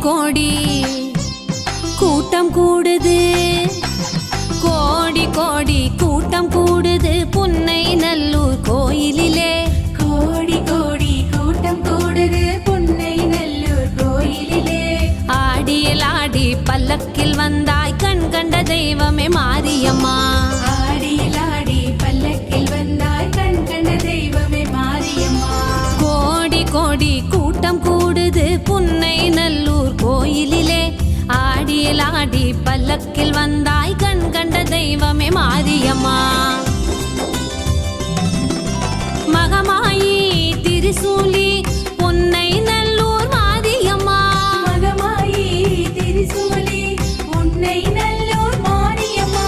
கோடி கூட்டம் கூடுது, கோடி கோடி கூட்டம் கூடுது புன்னை நல்லூர் கோயிலிலே. கோடி கோடி கூட்டம் கூடுது புன்னை நல்லூர் கோயிலிலே. ஆடியில் ஆடி பல்லக்கில் வந்தாய் கண் கண்ட தெய்வமே மாரியம்மா. ஆடியில் ஆடி பல்லக்கில் வந்தாய் கண் கண்ட தெய்வமே மாரியம்மா. கோடி கோடி கூட்டம் கூடுது புன்னை நல்லூர் கோயிலிலே. ஆடியில் ஆடி பல்லக்கில் வந்தாய் கண் கண்ட தெய்வமே மாரியம்மா. மகமாயி திரிசூலி புன்னை நல்லூர் மாரியம்மா. மகமாயி திரிசூலி புன்னை நல்லூர் மாரியம்மா.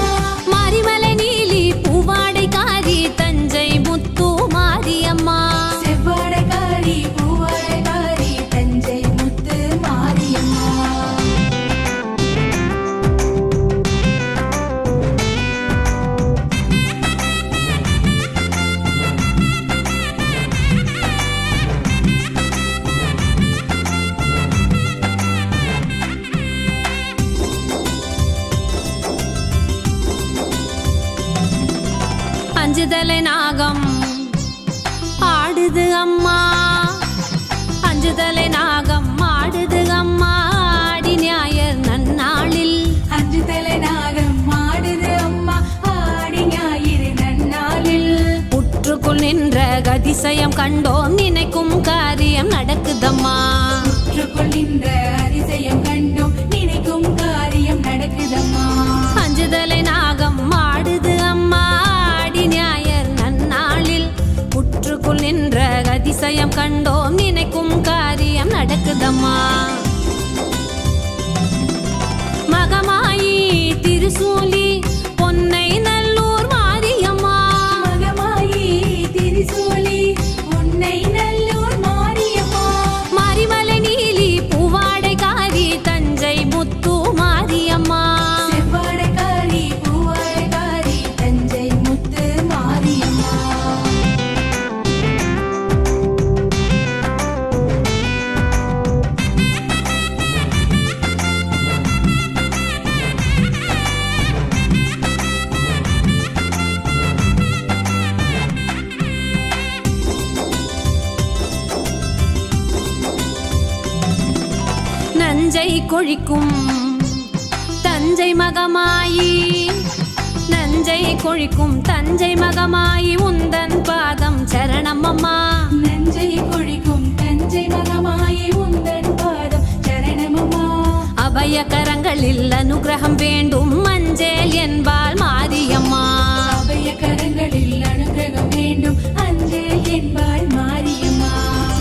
மரிமலை நீலி பூவாடைக்காரி தஞ்சை முத்து மாரியம்மா. செவ்வாடைக்காரி பூவாடைக்காரி தஞ்சை முத்து மாரியம்மா. அஞ்சுதலை நாகம் ஆடுது அம்மா, அஞ்சுதலை நாகம் ஆடுது அம்மா. ஆடி ஞாயிறு நன்னாளில் அஞ்சுதலை நாகம் ஆடுது அம்மா. ஆடி ஞாயிறு நன்னாளில் புற்றுக்குள் நின்ற அதிசயம் கண்டோம், நினைக்கும் காரியம் நடக்குதம்மா. புற்றுக்குள் நின்ற அதிசயம் கண்டோம், நினைக்கும் காரியம் நடக்குதம்மா. அஞ்சுதலை நாகம் ஆடுது அம்மா. ஆடி ஞாயிறு நன்னாளில் புற்றுக்குள் நின்ற அதிசயம் கண்டோம், நினைக்கும் காரியம் நடக்குதம்மா. மகமாயி திரிசூலி பொன்னை நல்லூர் மாரியம்மா. மகமாயி திரிசூலி புன்னை நல்லூர் மாரியம்மா. மரிமலை நீலி பூவாடைக்காரி தஞ்சை முத்து மாரியம்மா. செவ்வாடைக்காரி பூவாடைக்காரி தஞ்சை முத்து மாரியம்மா. நஞ்சை கொழிக்கும் தஞ்சை மகமாயி, நஞ்சை கொழிக்கும் தஞ்சை மகமாயி உந்தன் பாதம் சரணம் அம்மா. நஞ்சை கொழிக்கும் தஞ்சை மகமாயி உந்தன் பாதம் சரணமம்மா. அபய கரங்களில் அனுகிரகம் வேண்டும் மஞ்சள் என்பாள் மாரியம்மா. அபய கரங்களில் அனுகிரகம் வேண்டும் அஞ்சல் என்பாள் மாரியம்மா.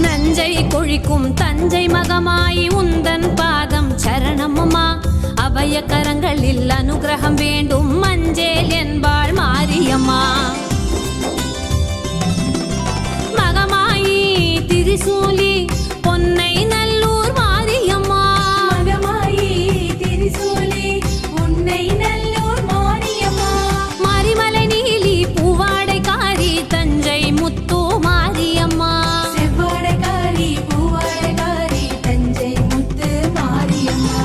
நஞ்சை கொழிக்கும் தஞ்சை மகமாயி உந்தன் பாதம் சரணம் அம்மா. அபய கரங்களில் அனுகிரகம் வேண்டும் மஞ்சள் என்பாள் மாரியம்மா. மகமாயி திரிசூலி பொன்னை நல்லூர் மாரியம்மா. மகமாயி திரிசூலி புன்னை நல்லூர் மாரியம்மா. மரிமலை நீலி பூவாடைக்காரி தஞ்சை முத்து மாரியம்மா. செவ்வாடைக்காரி பூவாடைக்காரி தஞ்சை முத்து மாரியம்மா.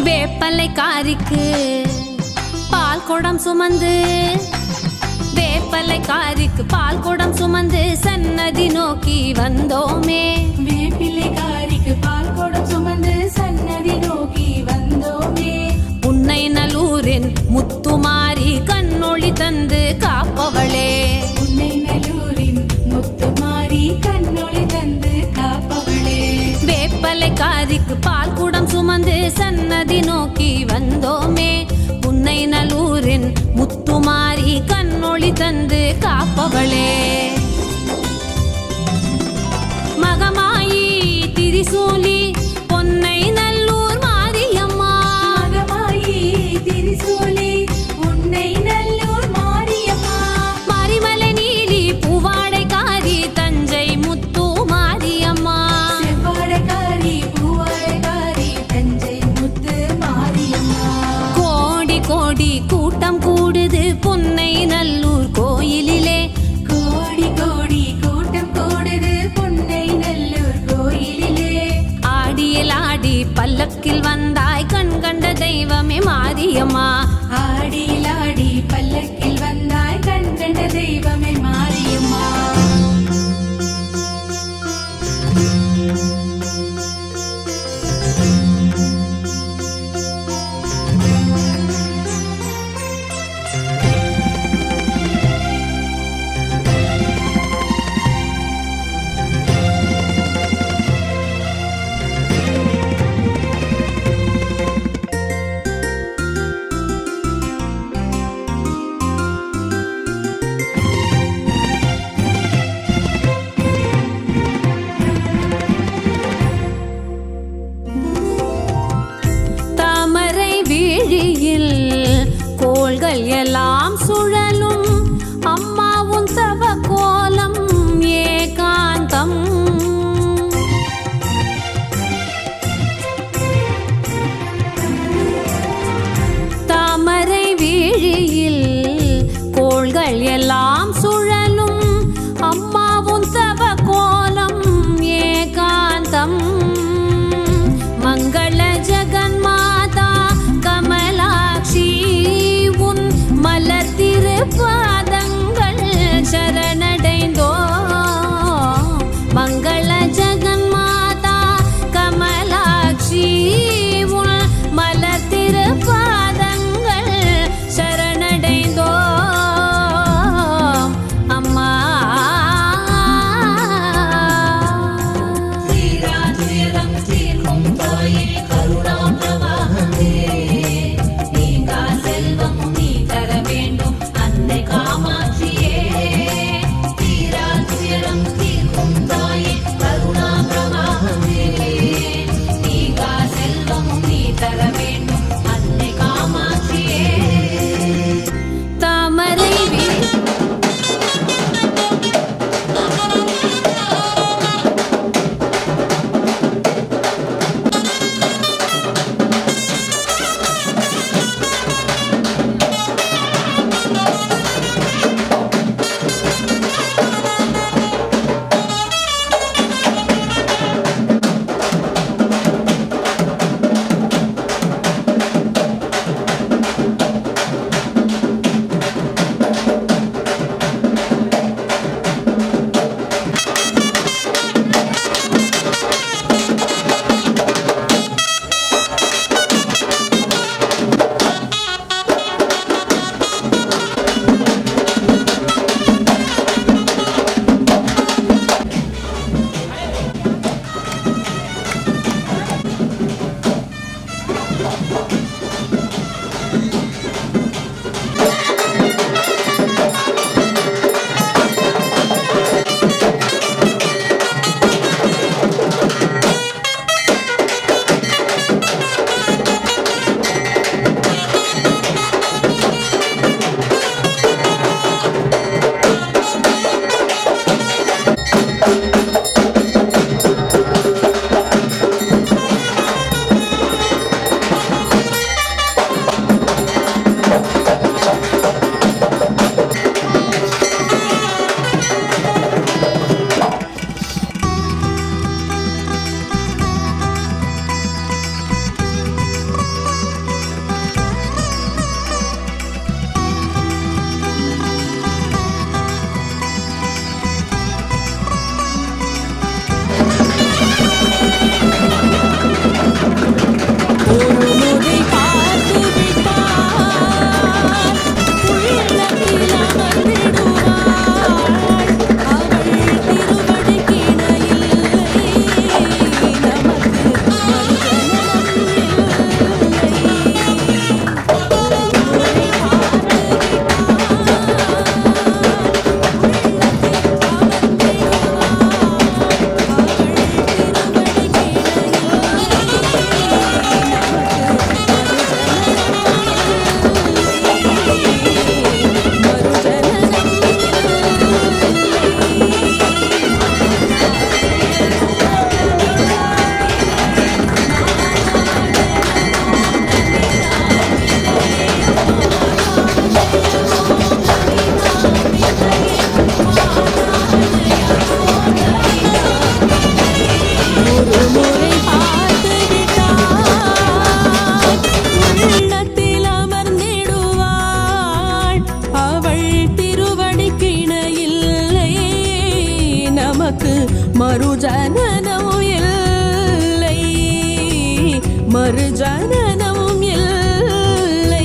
வேப்பலைக்காரிக்கு பால் குடம் சுமந்து, வேப்பலைக்காரிக்கு பால் குடம் சுமந்து சன்னதி நோக்கி வந்தோமே. வேப்பிலைக்காரிக்கு பால் குடம் சுமந்து சன்னதி நோக்கி வந்தோமே. புன்னை நல்லூரின் முத்துமாரி கண்ணொளி தந்து காப்பவளே. புன்னை நல்லூரின் முத்துமாரி கண்ணொளி தந்து காப்பவளே. வேப்பலைக்காரிக்கு பால் குடம் சுமந்து சன்னதி நோக்கி வந்தோமே. புன்னை நல்லூரின் முத்துமாரி கண்ணொளி தந்து காப்பவளே. மகமாயி திரிசூலி பொன்னை நல்லூர் மாரியம்மா. மகமாயி திரிசூலி புன்னை நல்லூர் மாரியம்மா. மரிமலை நீலி பூவாடைக்காரி பல்லக்கில் வந்தாய் கண் கண்ட தெய்வமே மாரியம்மா. ஆடியில் ஆடி பல்லக்கில் வந்தாய் கண் கண்ட தெய்வமே மாரியம்மா. தாமரை வீழியில் கோள்கள் எல்லாம் சுழலும் அம்மாவும் தவ கோலம் ஏகாந்தம். தாமரை வீழியில் கோள்கள் எல்லாம் சுழலும் அம்மாவும் தவ கோலம் ஏகாந்தம். மங்கள ஜெகன்மாதா கமலாட்சி உன் மலர் திருப்பாதங்கள் சரணடைந்தோ. மங்கள ஜெகன்மாதா கமலாட்சி உன் மலர் திருப்பாதங்கள் சரணடைந்தோ அம்மா. ஸ்ரீராஜ்யம் தீர்க்கும் தாயே கருணாபிரவாகமே, நீங்கா செல்வம் நீ தர வேண்டும் அன்னை காமாட்சியே. ஸ்ரீராஜ்யம் தீர்க்கும் தாயே கருணாபிரவாகமே, நீங்கா செல்வம் நீ தர வேண்டும் அன்னை காமாட்சியே. தாமரை மறுஜனனம் இல்லை.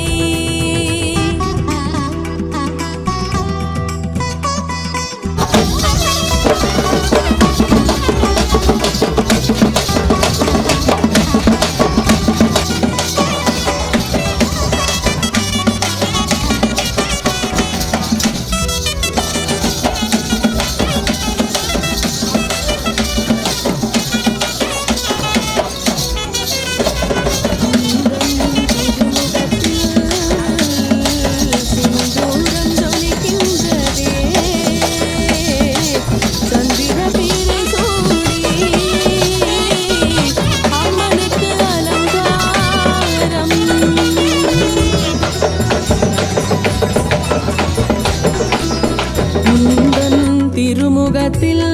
திருமுகத்தில்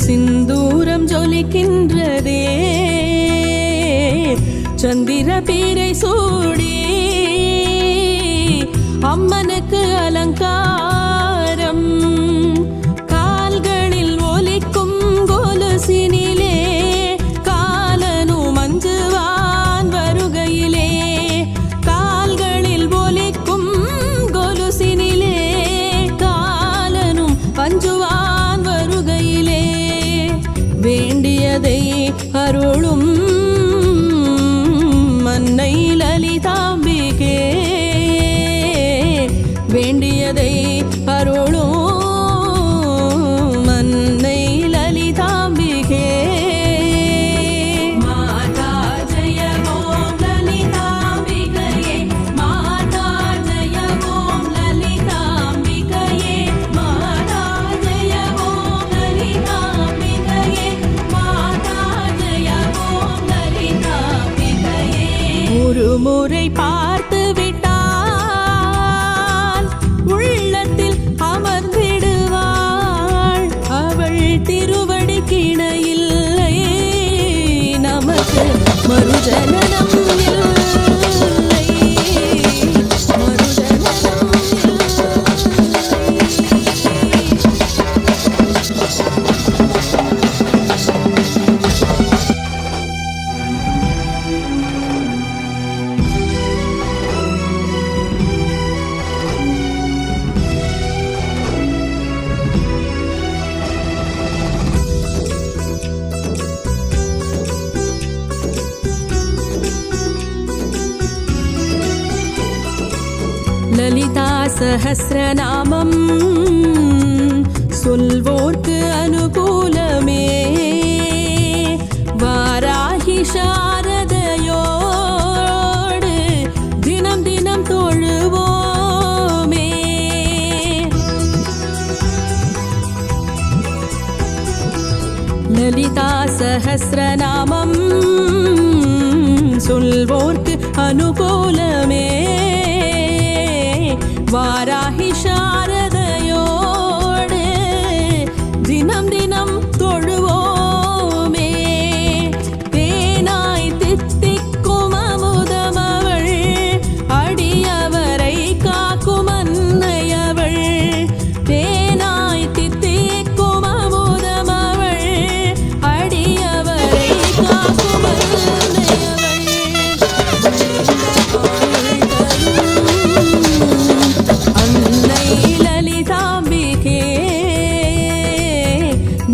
சிந்தூரம் ஜொலிக்கின்றதே, சந்திர பீரை சூடி அம்மனுக்கு அலங்காரம். கால்களில் ஒலிக்கும் கொலுசினிலே காலனும் மஞ்சுவான் வருகையிலே. கால்களில் ஒலிக்கும் கொலுசினிலே பஞ்சுவான் வருகையிலே. வேண்டியதை அருளும் அன்னை லலிதாம்பிகே, வேண்டியதை அருளும் அன்னை லலிதாம்பிகே. மாதா ஜெய ஓம் லலிதாம்பிகையே, மாதா ஜெய ஓம் லலிதாம்பிகையே, மாதா ஜெய ஓம் லலிதாம்பிகையே, மாதா ஜெய ஓம் லலிதாம்பிகையே. ஒரு முறை பார்த்து விட்டால் உள்ளத்தில் அமர்ந்திடுவாள். அவள் திருவடி கிணையில்லை, நமக்கு மறுஜனனம் இல்லை, மறுஜனனம் லலிதா சஹஸ்ரநாமம் சொல்வோர்க்கு அனுகூலமே. வாராகி சாரதையோடு தினம் தினம் தொழுவோமே. லலிதா சஹஸ்ரநாமம் சொல்வோர்க்கு அனுகூலமே. வாராகி சாரதையோடு தினம் தினம் தொழுவோமே. தேனாய் தித்திக்கும் அமுதமவள், அடியவரை காக்கும் அன்னையவள். தேனாய் தித்திக்கும் அமுதமவள், அடியவரை காக்கும் அன்னையவள். அன்னை லலிதாம்பிகே,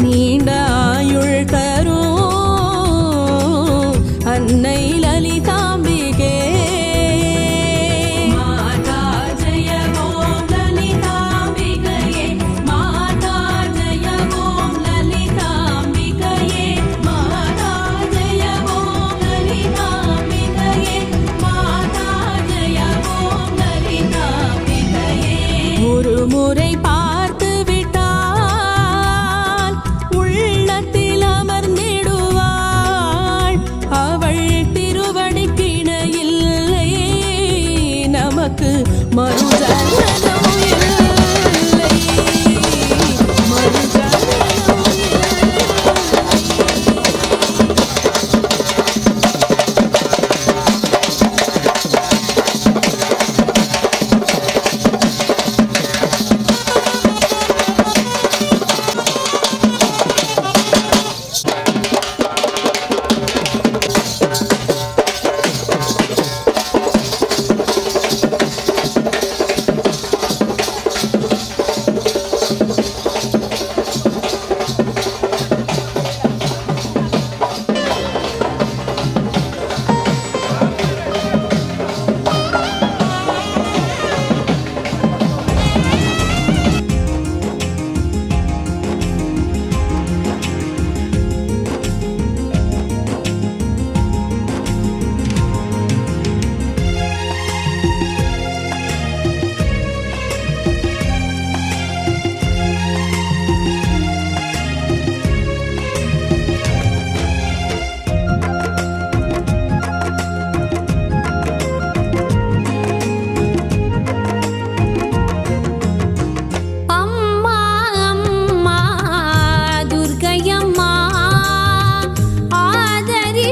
நீண்ட ஆயுள் தரும் அன்னை லலிதாம்பிகே. மாதா ஜெய ஓம் லலிதாம்பிகையே, மாதா ஜெய ஓம் லலிதாம்பிகையே, மாதா ஜெய ஓம் லலிதாம்பிகையே, மாதா ஜெய ஓம் லலிதாம்பிகையே. ஒரு முறை பார்த்து விட்டால் உள்ளத்தில் அமர்ந்திடுவாள். அவள்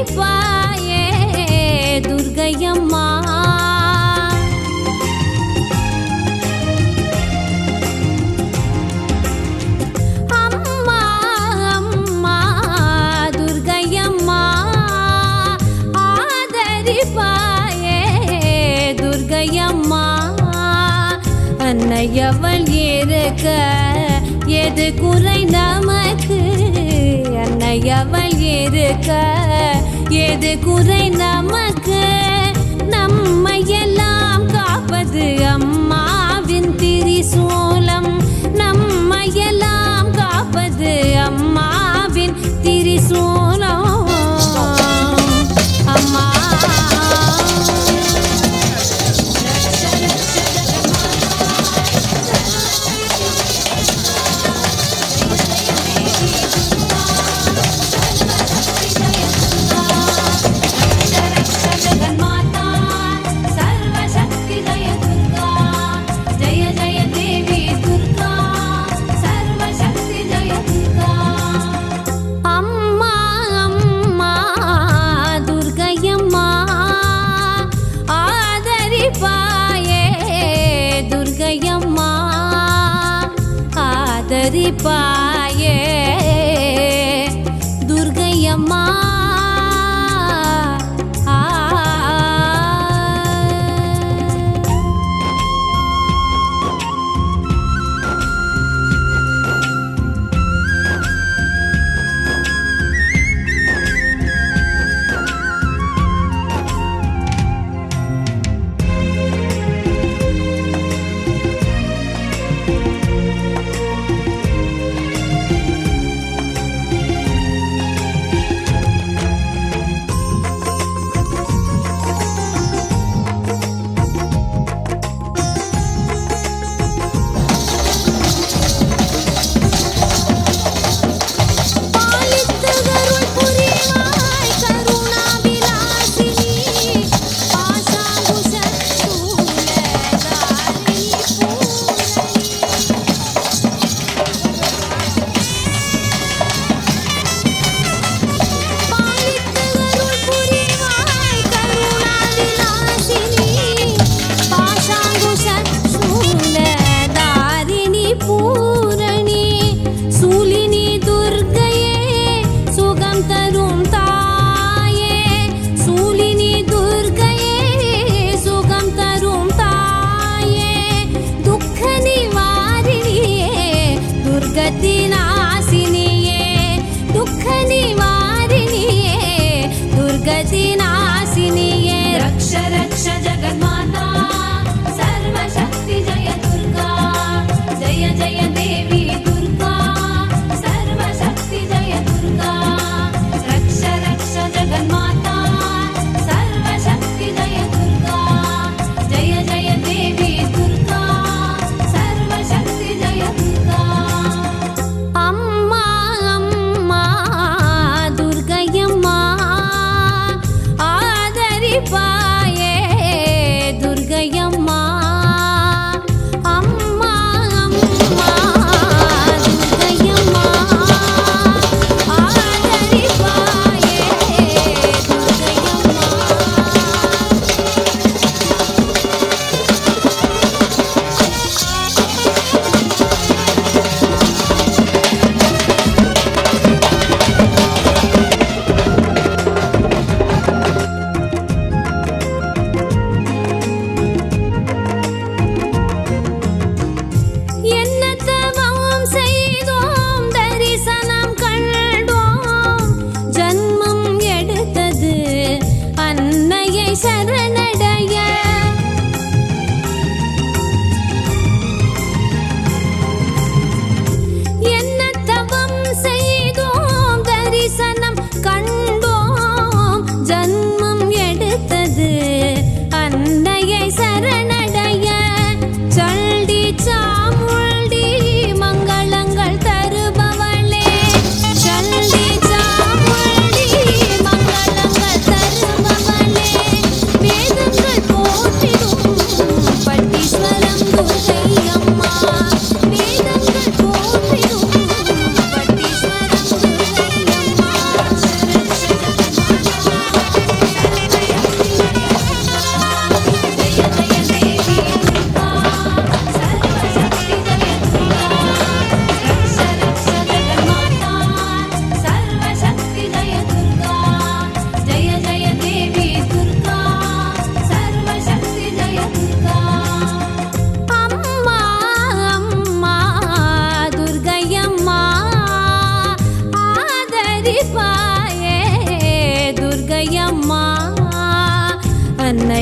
ஆதரிப்பாயே துர்க்கையம்மா. அம்மா அம்மா துர்க்கையம்மா ஆதரிப்பாயே துர்க்கையம்மா. அன்னையவள் இருக்க எது குறை நமக்கு, அன்னையவள் இருக்க எது குறை நமக்கு. நம்மையெல்லாம் காப்பது அம்மாவின் திரிசூலம், நம்மையெல்லாம் காப்பது அம்மாவின் திரிசூலம். அம்மா ஆதரிப்பாயே துர்க்கையம்மா.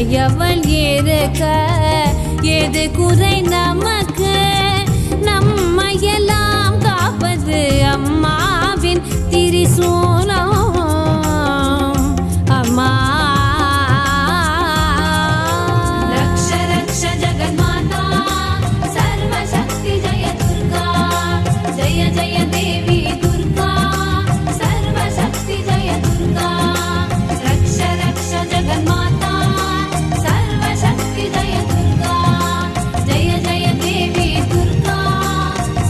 உடையவள் இருக்க எது குறை நமக்கு? நம்மையெல்லாம் காப்பது அம்மாவின் திரிசூலம். அம்மா रक्ष रक्ष जगन्माता सर्वशक्ति जय दुर्गा जय जय देवी दुर्गा सर्वशक्ति जय दुर्गा रक्ष रक्ष जगन्माता सर्वशक्ति जय दुर्गा जय जय देवी दुर्गा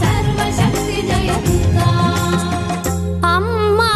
सर्वशक्ति जय दुर्गा அம்மா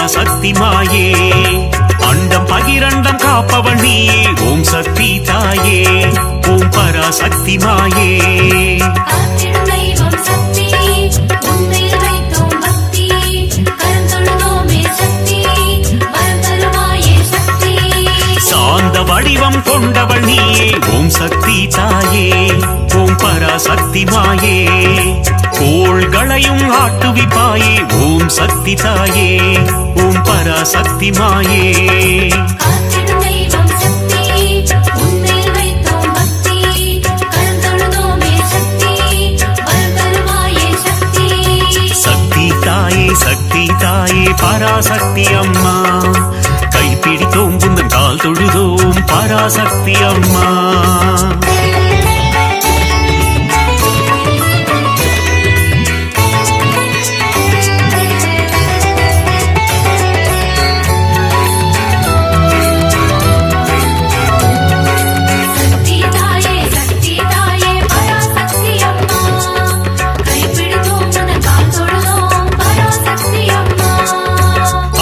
பராசக்தி மாயே அண்டம் பகிரண்டம் காப்பவள் நீயே ஓம் சக்தி தாயே ஓம் பராசக்தி மாயே காத்திடும் தெய்வம் சக்தி உன்மேல் வைத்தோம் பக்தி கரம் தொழுதோமே சக்தி வரம் தருவாயே சக்தி சாந்த வடிவம் கொண்டவள் நீயே ஓம் சக்தி தாயே ஓம் பராசக்தி மாயே கோள்களையும் ஆட்டுவிப்பாயே ஓம் சக்தி தாயே ஓம் பராசக்தி மாயே காத்திடும் தெய்வம் சக்தி உன்மேல் வைத்தோம் பக்தி கரம் தொழுதோமே சக்தி வரம் தருவாயே சக்தி சக்தி தாயே பராசக்தி அம்மா கைப்பிடித்தோம் புந்தன் கால் தொழுதோம் பராசக்தி அம்மா சக்தி தாயே பராசக்தி அம்மா கைப்பிடித்தோம் உன் கால் தொழுதோம் பராசக்தி அம்மா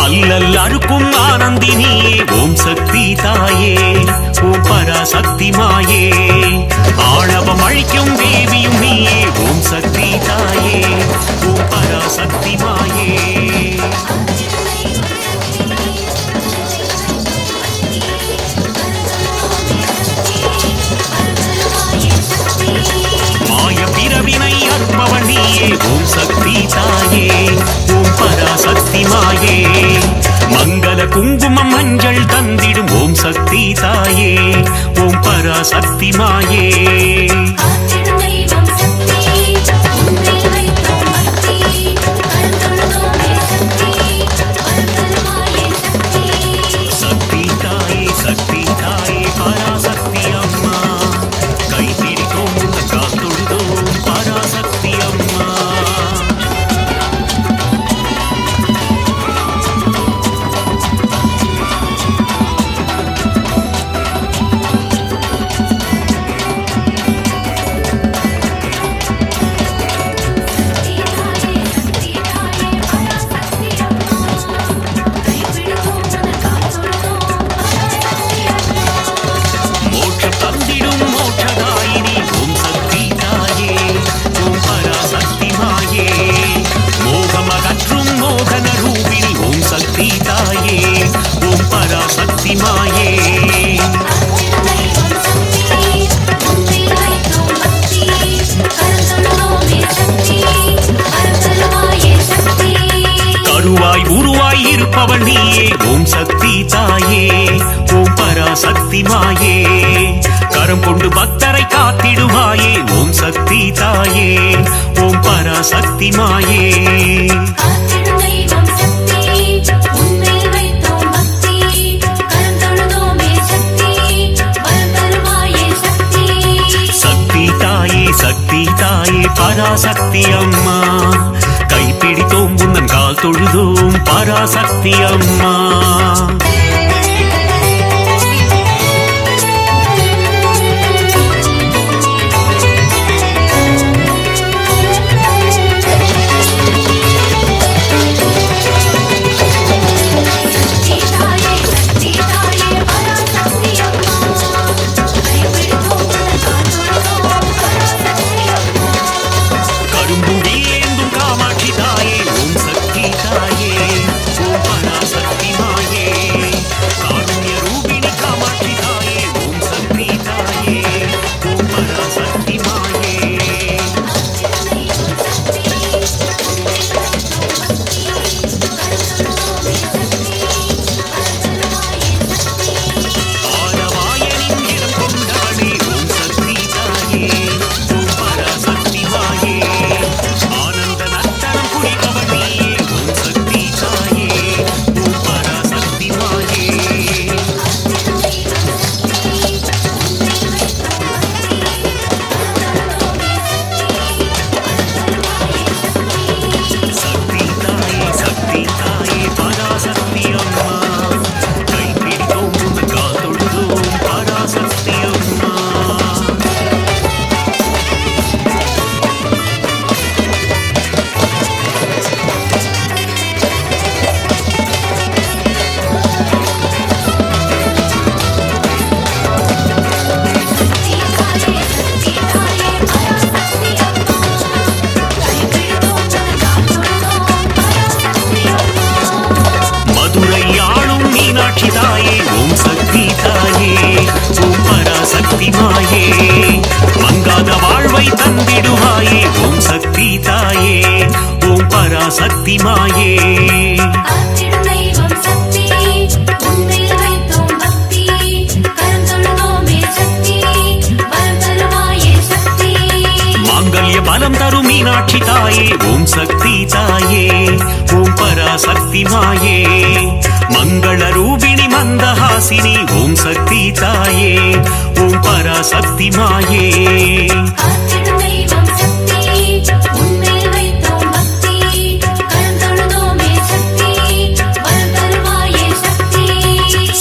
அல்லல் அறுக்கும் ஆனந்தினியே ஓம் சக்தி தாயே ஓம் பராசக்தி மாயே ஆணவம் அழிக்கும் தேவியும் நீயே ஓம் சக்தி தாயே ஓம் பராசக்தி மாயே மாய பிறவினை அற்பவள் நீயே ஓம் சக்தி தாயே ஓம் பராசக்தி மாயே மங்கள குங்குமம் மஞ்சள் தந்திடும் ஓம் சக்தி தாயே ஓம் பராசக்தி மாயே காத்திடும் தெய்வம் சக்தி உன்மேல் வைத்தோம் பக்தி கரம் தொழுதோமே சக்தி வரம் தருவாயே சக்தி தாயே பராசக்தி அம்மா கைப்பிடித்தோம் உன் கால் தொழுதோம் பராசக்தி அம்மா மோட்சம் தந்திடும் மோட்சதாயினி ஓம் சக்தி தாயே ஓம் பராசக்தி மாயே மோகம் அகற்றும் மோகன ரூபிணி ஓம் சக்தி தாயே ஓம் பராசக்தி மாயே கருவாய் உருவாய் இருப்பவள் நீயே ஓம் சக்தி தாயே ஓம் பராசக்தி மாயே கரம் கொண்டு பக்தரை காத்திடுவாயே ஓம் சக்தி தாயே ஓம் பராசக்தி மாயே சக்தி தாயே பராசக்தி அம்மா கைப்பிடித்தோம் உந்தன் கால் தொழுதோம் பராசக்தி அம்மா கரும்புடி ஏந்தும் காமாட்சி தாயே ஓம் சக்தி தாயே ஓம் பராசக்தி மாயே சக்தி மாயே. காத்திடும் தெய்வம் சக்தி, உன்மேல் வைத்தோம் பக்தி, கரம் தொழுதோமே சக்தி, வரம் தருவாயே சக்தி. மாங்கல்ய பலம் தரும் மீனாட்சி தாயே, ஓம் சக்தி தாயே, ஓம் பராசக்தி மாயே. மங்கள ரூபிணி மந்தஹாசினி, ஓம் சக்தி தாயே, ஓம் பராசக்தி மாயே. காத்திடும் தெய்வம் சக்தி, உன்மேல் வைத்தோம் பக்தி, கரம் தொழுதோமே சக்தி, வரம் தருவாயே சக்தி.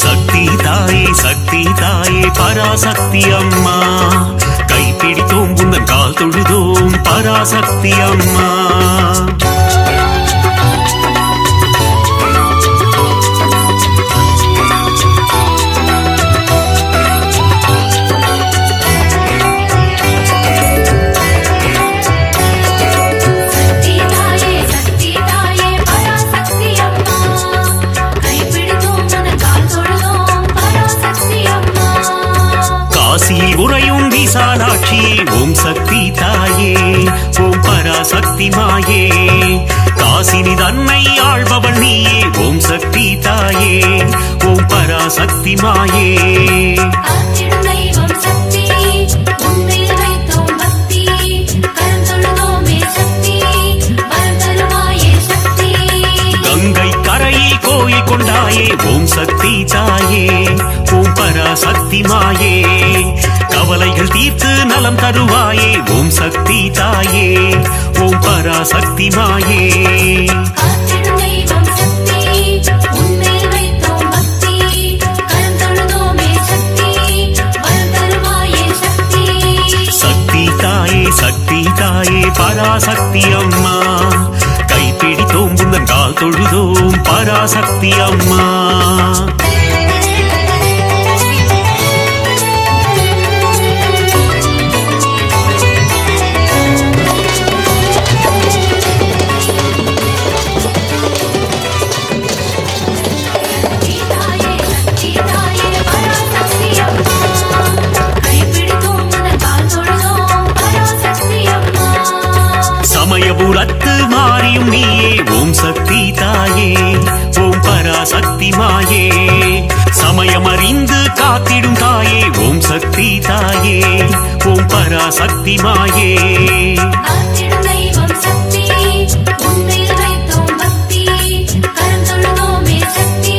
சக்தி தாயே சக்தி தாயே பராசக்தி அம்மா, கைப்பிடித்தோம் உந்தன் கால் தொழுதோம் பராசக்தி அம்மா. சக்தி தாயே சக்தி தாயே பராசக்தி அம்மா, கைப்பிடித்தோம் உனது கால் தொழுதோம் பராசக்தி அம்மா. காசியில் உறையும் விசாலாட்சியே, ஓம் சக்தி தாயே, ஓம் பராசக்தி மாயே. காசினி தன்னை ஆள்பவள் நீயே, ஓம் சக்தி தாயே, ஓம் பராசக்தி மாயே. காத்திடும் தெய்வம் சக்தி, உன்மேல் வைத்தோம் பக்தி, கரம் தொழுதோமே சக்தி, வரம் தருவாயே சக்தி. கங்கை கரையில் கோயில் கொண்டாயே, ஓம் சக்தி தாயே, ஓம் பராசக்தி மாயே. கவலைகள் தீர்த்து நலம் தருவாயே, ஓம் சக்தி தாயே, ஓம் பராசக்தி மாயே. காத்திடும் தெய்வம் சக்தி, உன்மேல் வைத்தோம் பக்தி, கரம் தொழுதோமே சக்தி, வரம் தருவாயே சக்தி. சக்தி தாயே சக்தி தாயே பராசக்தி அம்மா, கைப்பிடித்தோம் உந்தன் கால் தொழுதோம் பராசக்தி அம்மா. சக்தி தாயே சக்தி தாயே பராசக்தி அம்மா, கைப்பிடித்தோம் உனது கால் தொழுதோம் பராசக்தி அம்மா. சமயபுரத்து மாறியும் நீயே, ஓம் சக்தி தாயே, ஓம் பராசக்தி மாயே. சமயமறிந்து காத்திடும் தாயே, ஓம் சக்தி தாயே, ஓம் பராசக்தி மாயே. காத்திடும் தெய்வம் சக்தி, உன்மேல் வைத்தோம் பக்தி, கரம் தொழுதோமே சக்தி,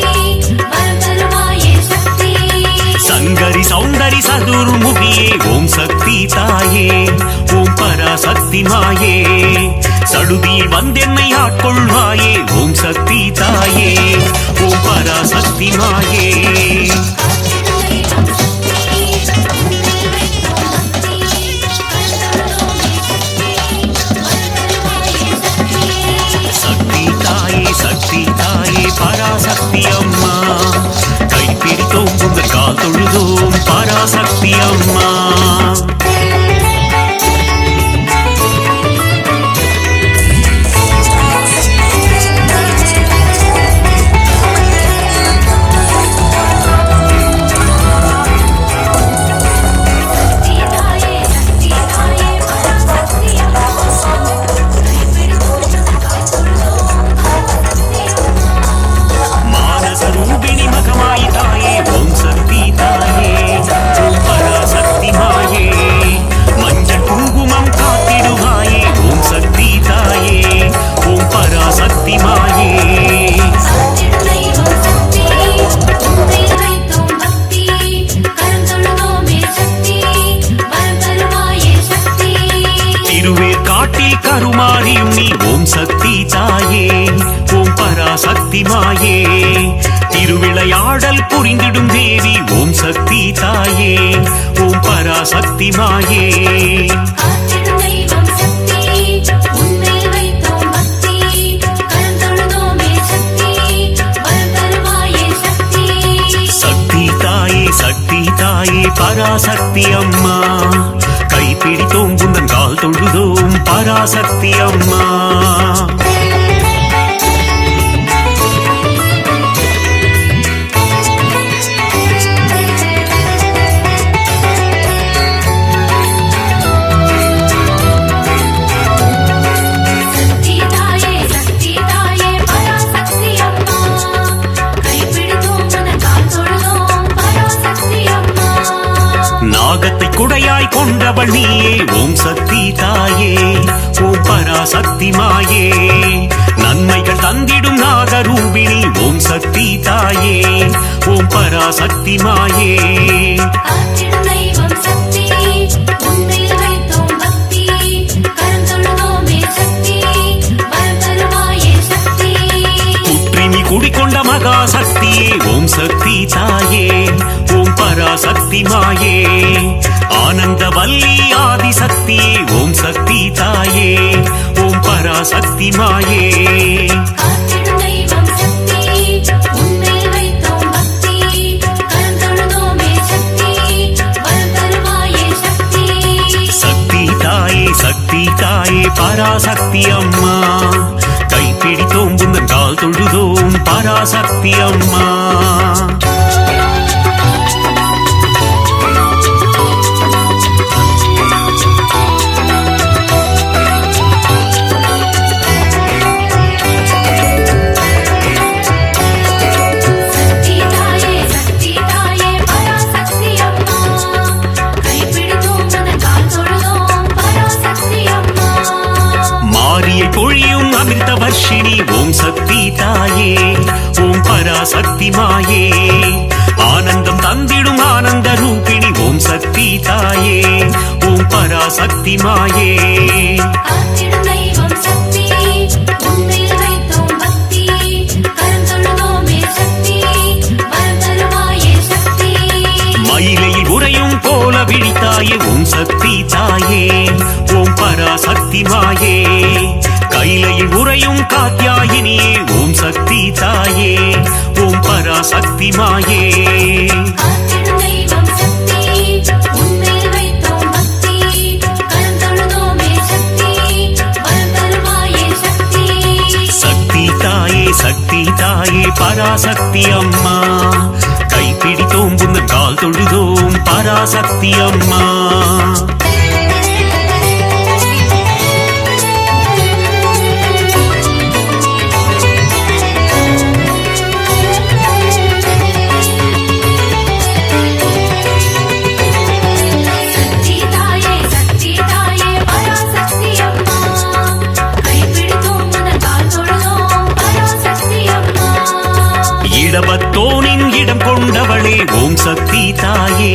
வரம் தருவாயே சக்தி. சங்கரி சௌந்தரி சதுர்முகியே, ஓம் சக்தி தாயே, ஓம் பராசக்தி மாயே. சடுதியில் வந்தென்னை ஆட்கொள்வாயே, ஓம் சக்தி தாயே, ஓம் பராசக்தி மாயே. காத்திடும் தெய்வம் சக்தி, உன்மேல் வைத்தோம் பக்தி, கரம் தொழுதோமே சக்தி, வரம் தருவாயே சக்தி. சக்தி தாயே சக்தி தாயே பராசக்தி அம்மா, கைப்பிடித்தோம் உந்தன் கால் தொழுதோம் பராசக்தி அம்மா. சக்தி தாயே சக்தி தாயே பராசக்தி அம்மா, கைப்பிடித்தோம் உனது கால் தொழுதோம் பராசக்தி அம்மா. மானச ரூபிணி மகமாயி தாயே, ஓம் சக்தி தாயே, ஓம் பராசக்தி மாயே. மஞ்சள் குங்குமம் காத்திடுவாயே, ஓம் சக்தி தாயே, ஓம் பராசக்தி மாயே. காத்திடும் தெய்வம் சக்தி, உன்மேல் வைத்தோம் பக்தி, கரம் தொழுதோமே சக்தி, வரம் தருவாயே சக்தி. திருவேர் காட்டில் கருமாறியும் நீ, ஓம் சக்தி தாயே, ஓம் பராசக்தி மாயே. திருவிளையாடல் புரிந்திடும் தேவி, ஓம் சக்தி தாயே, ஓம் பராசக்தி மாயே. காத்திடும் தெய்வம் சக்தி, உன்மேல் வைத்தோம் பக்தி, கரம் தொழுதோமே சக்தி, வரம் தருவாயே சக்தி. சக்தி தாயே சக்தி தாயே பராசக்தி அம்மா, கைப்பிடித்தோம் உந்தன் கால் தொழுதோம் பராசக்தி அம்மா. சக்தி தாயே சக்தி தாயே நாகத்தை குடையாய் கொண்டவள் நீயே ஓம் சக்தி தாயே ஓம் பராசக்தி மாயே நன்மைகள் தந்திடும் நாகரூபிணி ஓம் சக்தி தாயே ஓம் பராசக்தி மாயே ஆற்றிடும் தெய்வம் சக்தி உன்னில் வைத்தோம் பக்தி கரம் தொழுதோமே சக்தி வரம் தருவாயே சக்தி குற்றினி குடிக்கொண்ட மகா சக்தியே ஓம் சக்தி தாயே ஓம் பராசக்தி மாயே ஆனந்த வல்லி ஆதி சக்தியே ஓம் சக்தி தாயே ஓம் பராசக்தி மாயே ஆற்றிடும் தெய்வம் சக்தி உன்னில் வைத்தோம் பக்தி கரம் தொழுதோமே சக்தி வரம் தருவாயே சக்தி சக்தி தாயே பராசக்தி அம்மா கைப்பிடித்தோம் உந்தன் கால் தொழுதோம் பராசக்தி அம்மா சக்தி தாயே பராசக்தி அம்மா கைப்பிடித்தோம் உந்தன் கால் தொழுதோம் பராசக்தி அம்மா மாரியை பொழியும் அமிர்த வர்ஷினி ஓம் சக்தி தாயே ஓம் பராசக்தி மாயே ஆனந்தம் தந்திடும் ஆனந்த ரூபிணி ஓம் சக்தி தாயே ஓம் பராசக்தி மாயே ஆற்றிடும் தெய்வம் சக்தி உன்னில் வைத்தோம் பக்தி கரம் தொழுதோமே சக்தி வரம் தருவாயே சக்தி மயிலையில் உறையும் போல விழித்தாயே ஓம் சக்தி தாயே ஓம் பராசக்தி மாயே கைலையில் உறையும் காத்யாயினியே ஓம் சக்தி தாயே ஓம் பராசக்தி மாயே ஆற்றிடும் தெய்வம் சக்தி உன்னில் வைத்தோம் பக்தி கரம் தொழுதோமே சக்தி வரம் தருவாயே சக்தி சக்தி தாயே பராசக்தி அம்மா கைப்பிடித்தோம் உந்தன் கால் தொழுதோம் பராசக்தி அம்மா சக்தி தாயே பராசக்தி அம்மா கைப்பிடித்தோம் உந்தன் கால் தொழுதோம் பராசக்தி அம்மா இடபத்தோனின் இடம் கொண்டவளே ஓம் சக்தி தாயே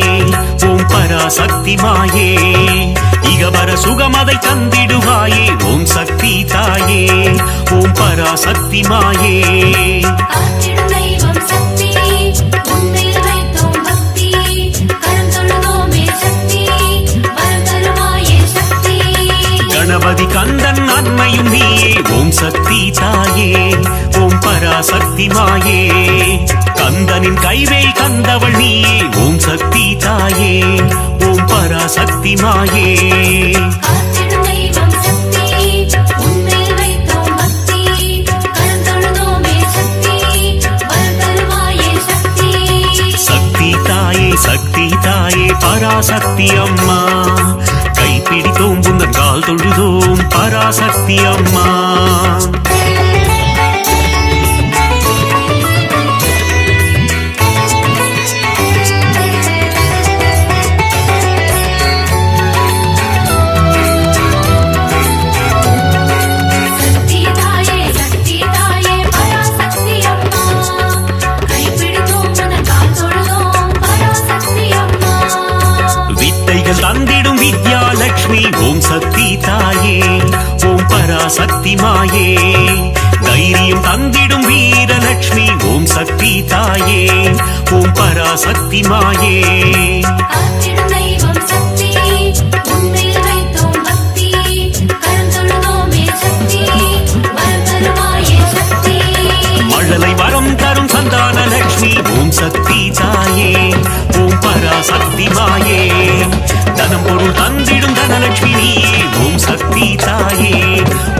ஓம் பராசக்தி மாயே இகவர சுகமதை தந்திடுவாயே ஓம் சக்தி தாயே ஓம் பராசக்தி மாயே ஆற்றிடும் தெய்வம் சக்தி உன்னில் வைத்தோம் பக்தி கரம் தொழுதோமே சக்தி வரம் தருவாயே சக்தி கணபதி கந்தன் அன்னையும் நீயே ஓம் சக்தி தாயே ஓம் பராசக்தி மாயே கந்தனின் கைவேல் கந்தவள் நீயே ஓம் சக்தி தாயே ஓம் பராசக்தி மாயே ஆற்றிடும் தெய்வம் சக்தி உன்னில் வைத்தோம் பக்தி கரம் தொழுதோமே சக்தி வரம் தருவாயே சக்தி சக்தி தாயே பராசக்தி அம்மா கைப்பிடித்தோம் உந்தன் கால் தொழுதோம் பராசக்தி அம்மா சக்தி தாயே பராசக்தி அம்மா கைப்பிடித்தோம் உந்தன் கால் தொழுதோம் பராசக்தி அம்மா வித்தைகள் தந்திடும் வித்யாலட்சுமி ஓம் சக்தி தாயே ஓம் பராசக்தி மாயே தைரியம் தந்திடும் வீரலட்சுமி ஓம் சக்தி தாயே ஓம் பராசக்தி மாயே ஆற்றிடும் தெய்வம் சக்தி உன்னில் வைத்தோம் பக்தி கரம் தொழுதோமே சக்தி வரம் தருவாயே சக்தி மழலை வரம் தரும் சந்தான லட்சுமி ஓம் சக்தி தாயே ஓம் பராசக்தி மாயே தனம் பொருள் தந்திடும் தனலட்சுமி நீயே ஓம் சக்தி தாயே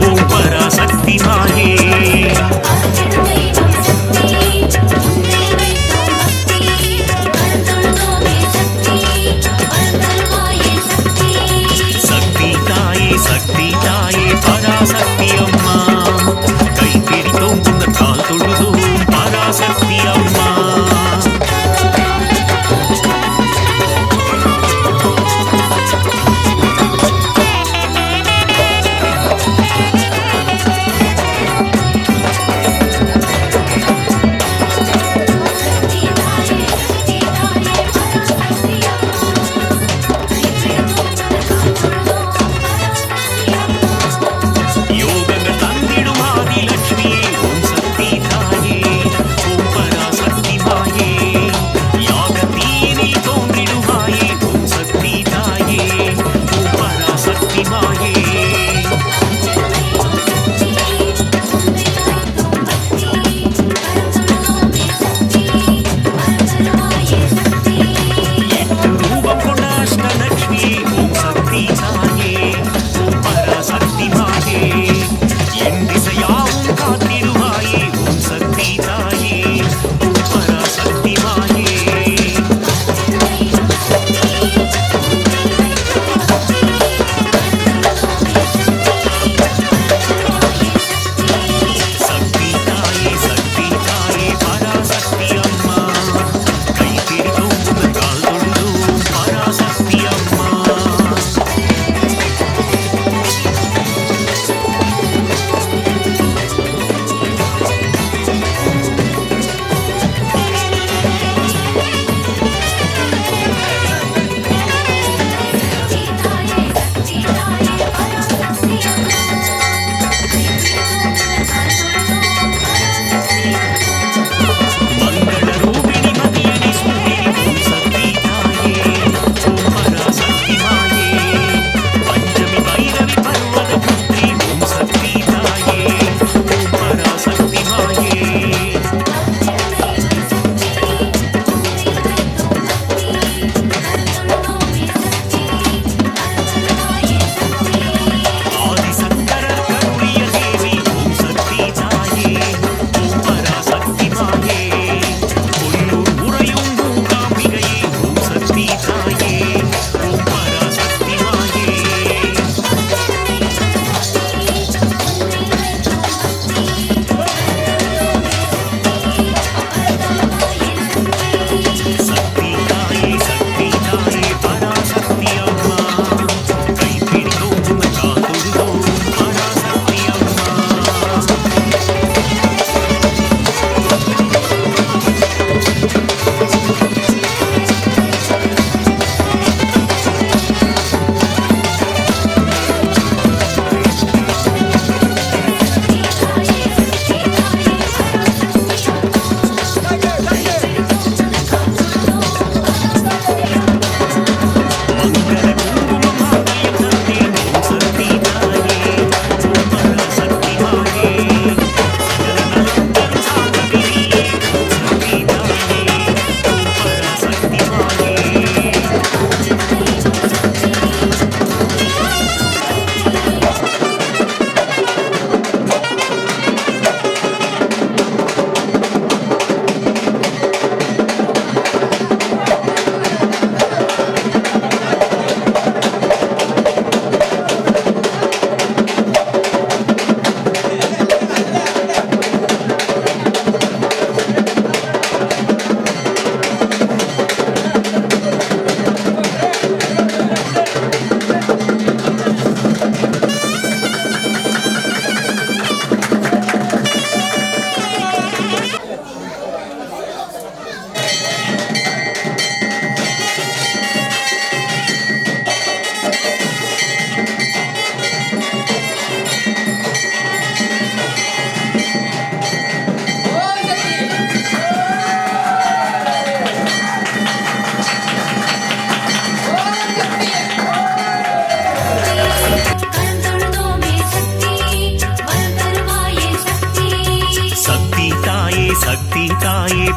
ஓம் பராசக்தி மாயே ஆற்றிடும் தெய்வம் சக்தி உன்னில் வைத்தோம் பக்தி கரம் தொழுதோமே சக்தி வரம் தருவாயே சக்தி தாயே பராசக்தி அம்மா கைப்பிடித்தோம் உந்தன் கால் தொழுதோம் பராசக்தி அம்மா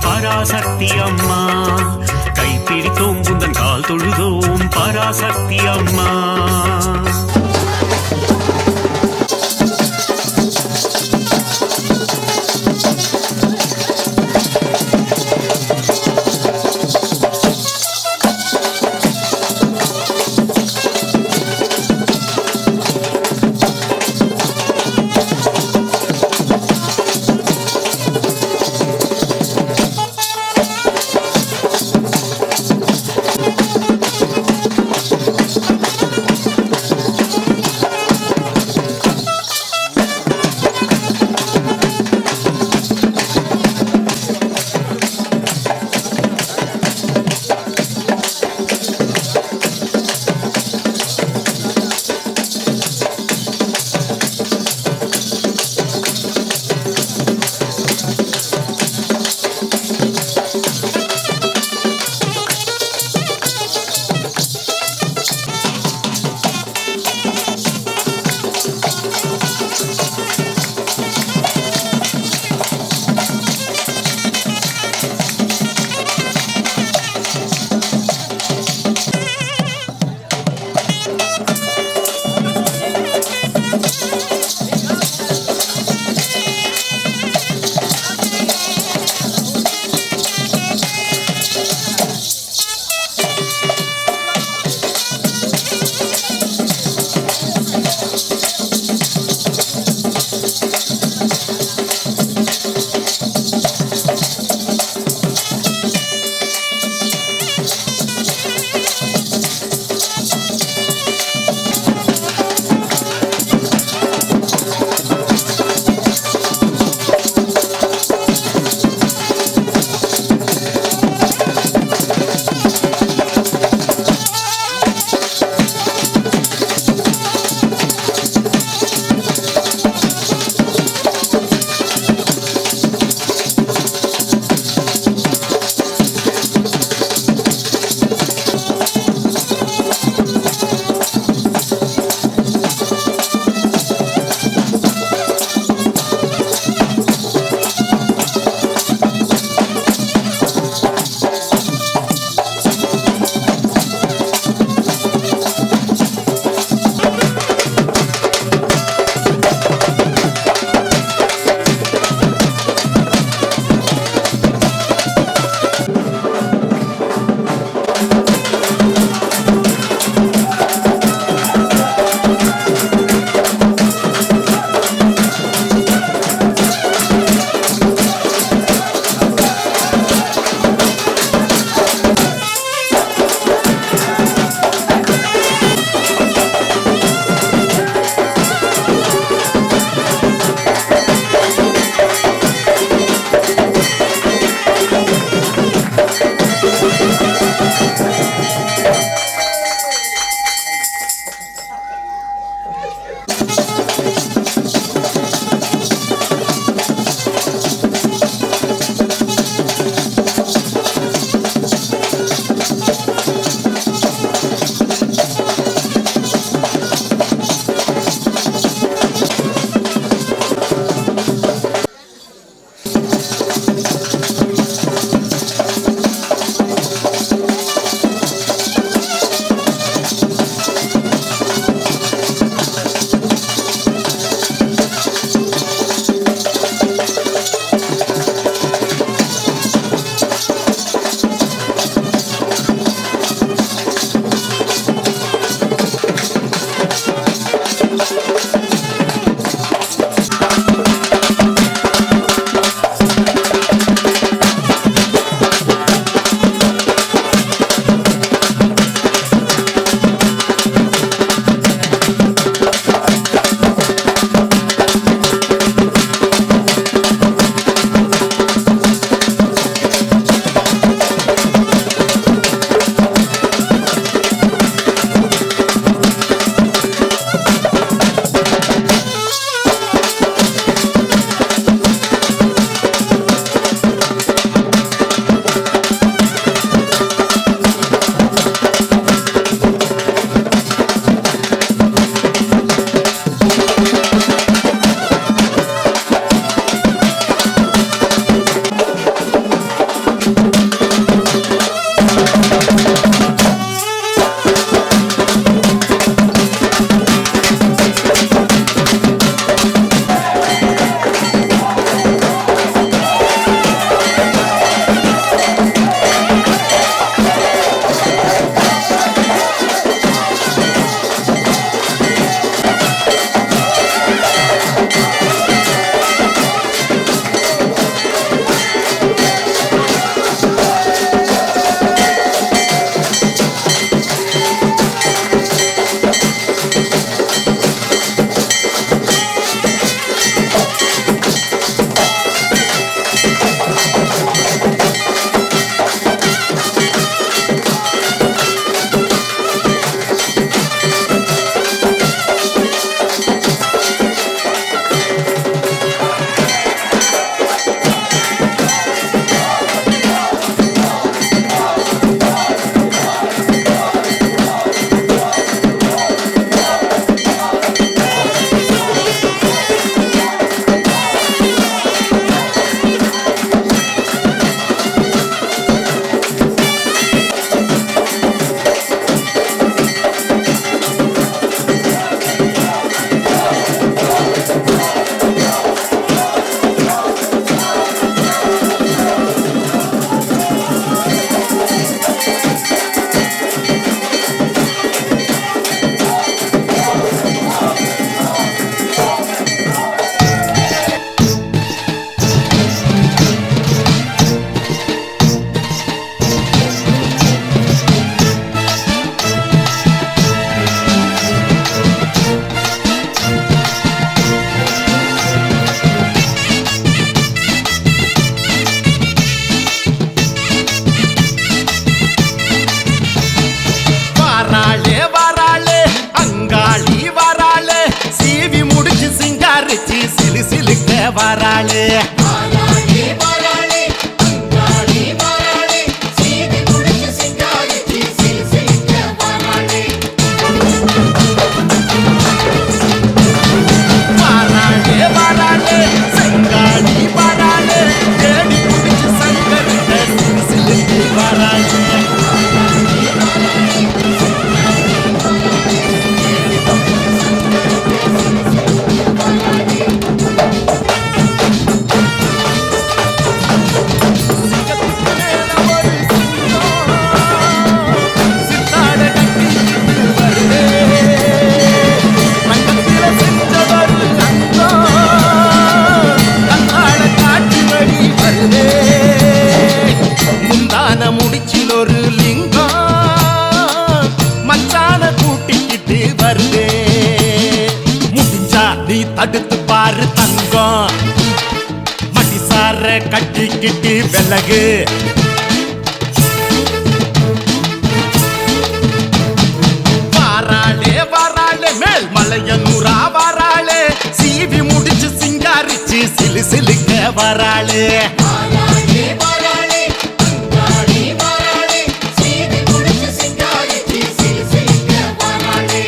பராசக்தி அம்மா. கைப்பிடித்தோம் குந்தன் கால் தொழுதோம் பராசக்தி அம்மா. வராளு வாராளே வாராளே அங்காளி வாராளே சீவி முடிச்சு சிங்காரிச்சு சிலு சிலுக்க வாராளே வராளே வராளே செங்காளி வராளே தேடி முடிச்சு சங்கரிட்ட சிலு சிலுக்கு வராளே முடிச்சில் ஒரு லிங்கம் மச்சான கூட்டிக்கிட்டு வருதே முடிஞ்சா நீ தடுத்து பாரு தங்கம் மடிசார கட்டிக்கிட்டு விலகு வாராளே வாராளே மேல் மலையனூரா வாராளே சீவி முடிச்சு சிங்காரிச்சு சிலு சிலுக்க வராளே வாராளே வாராளே அங்காளி வாராளே சீவி முடிச்சு சிங்காரிச்சு சிலு சிலுக்க வாராளே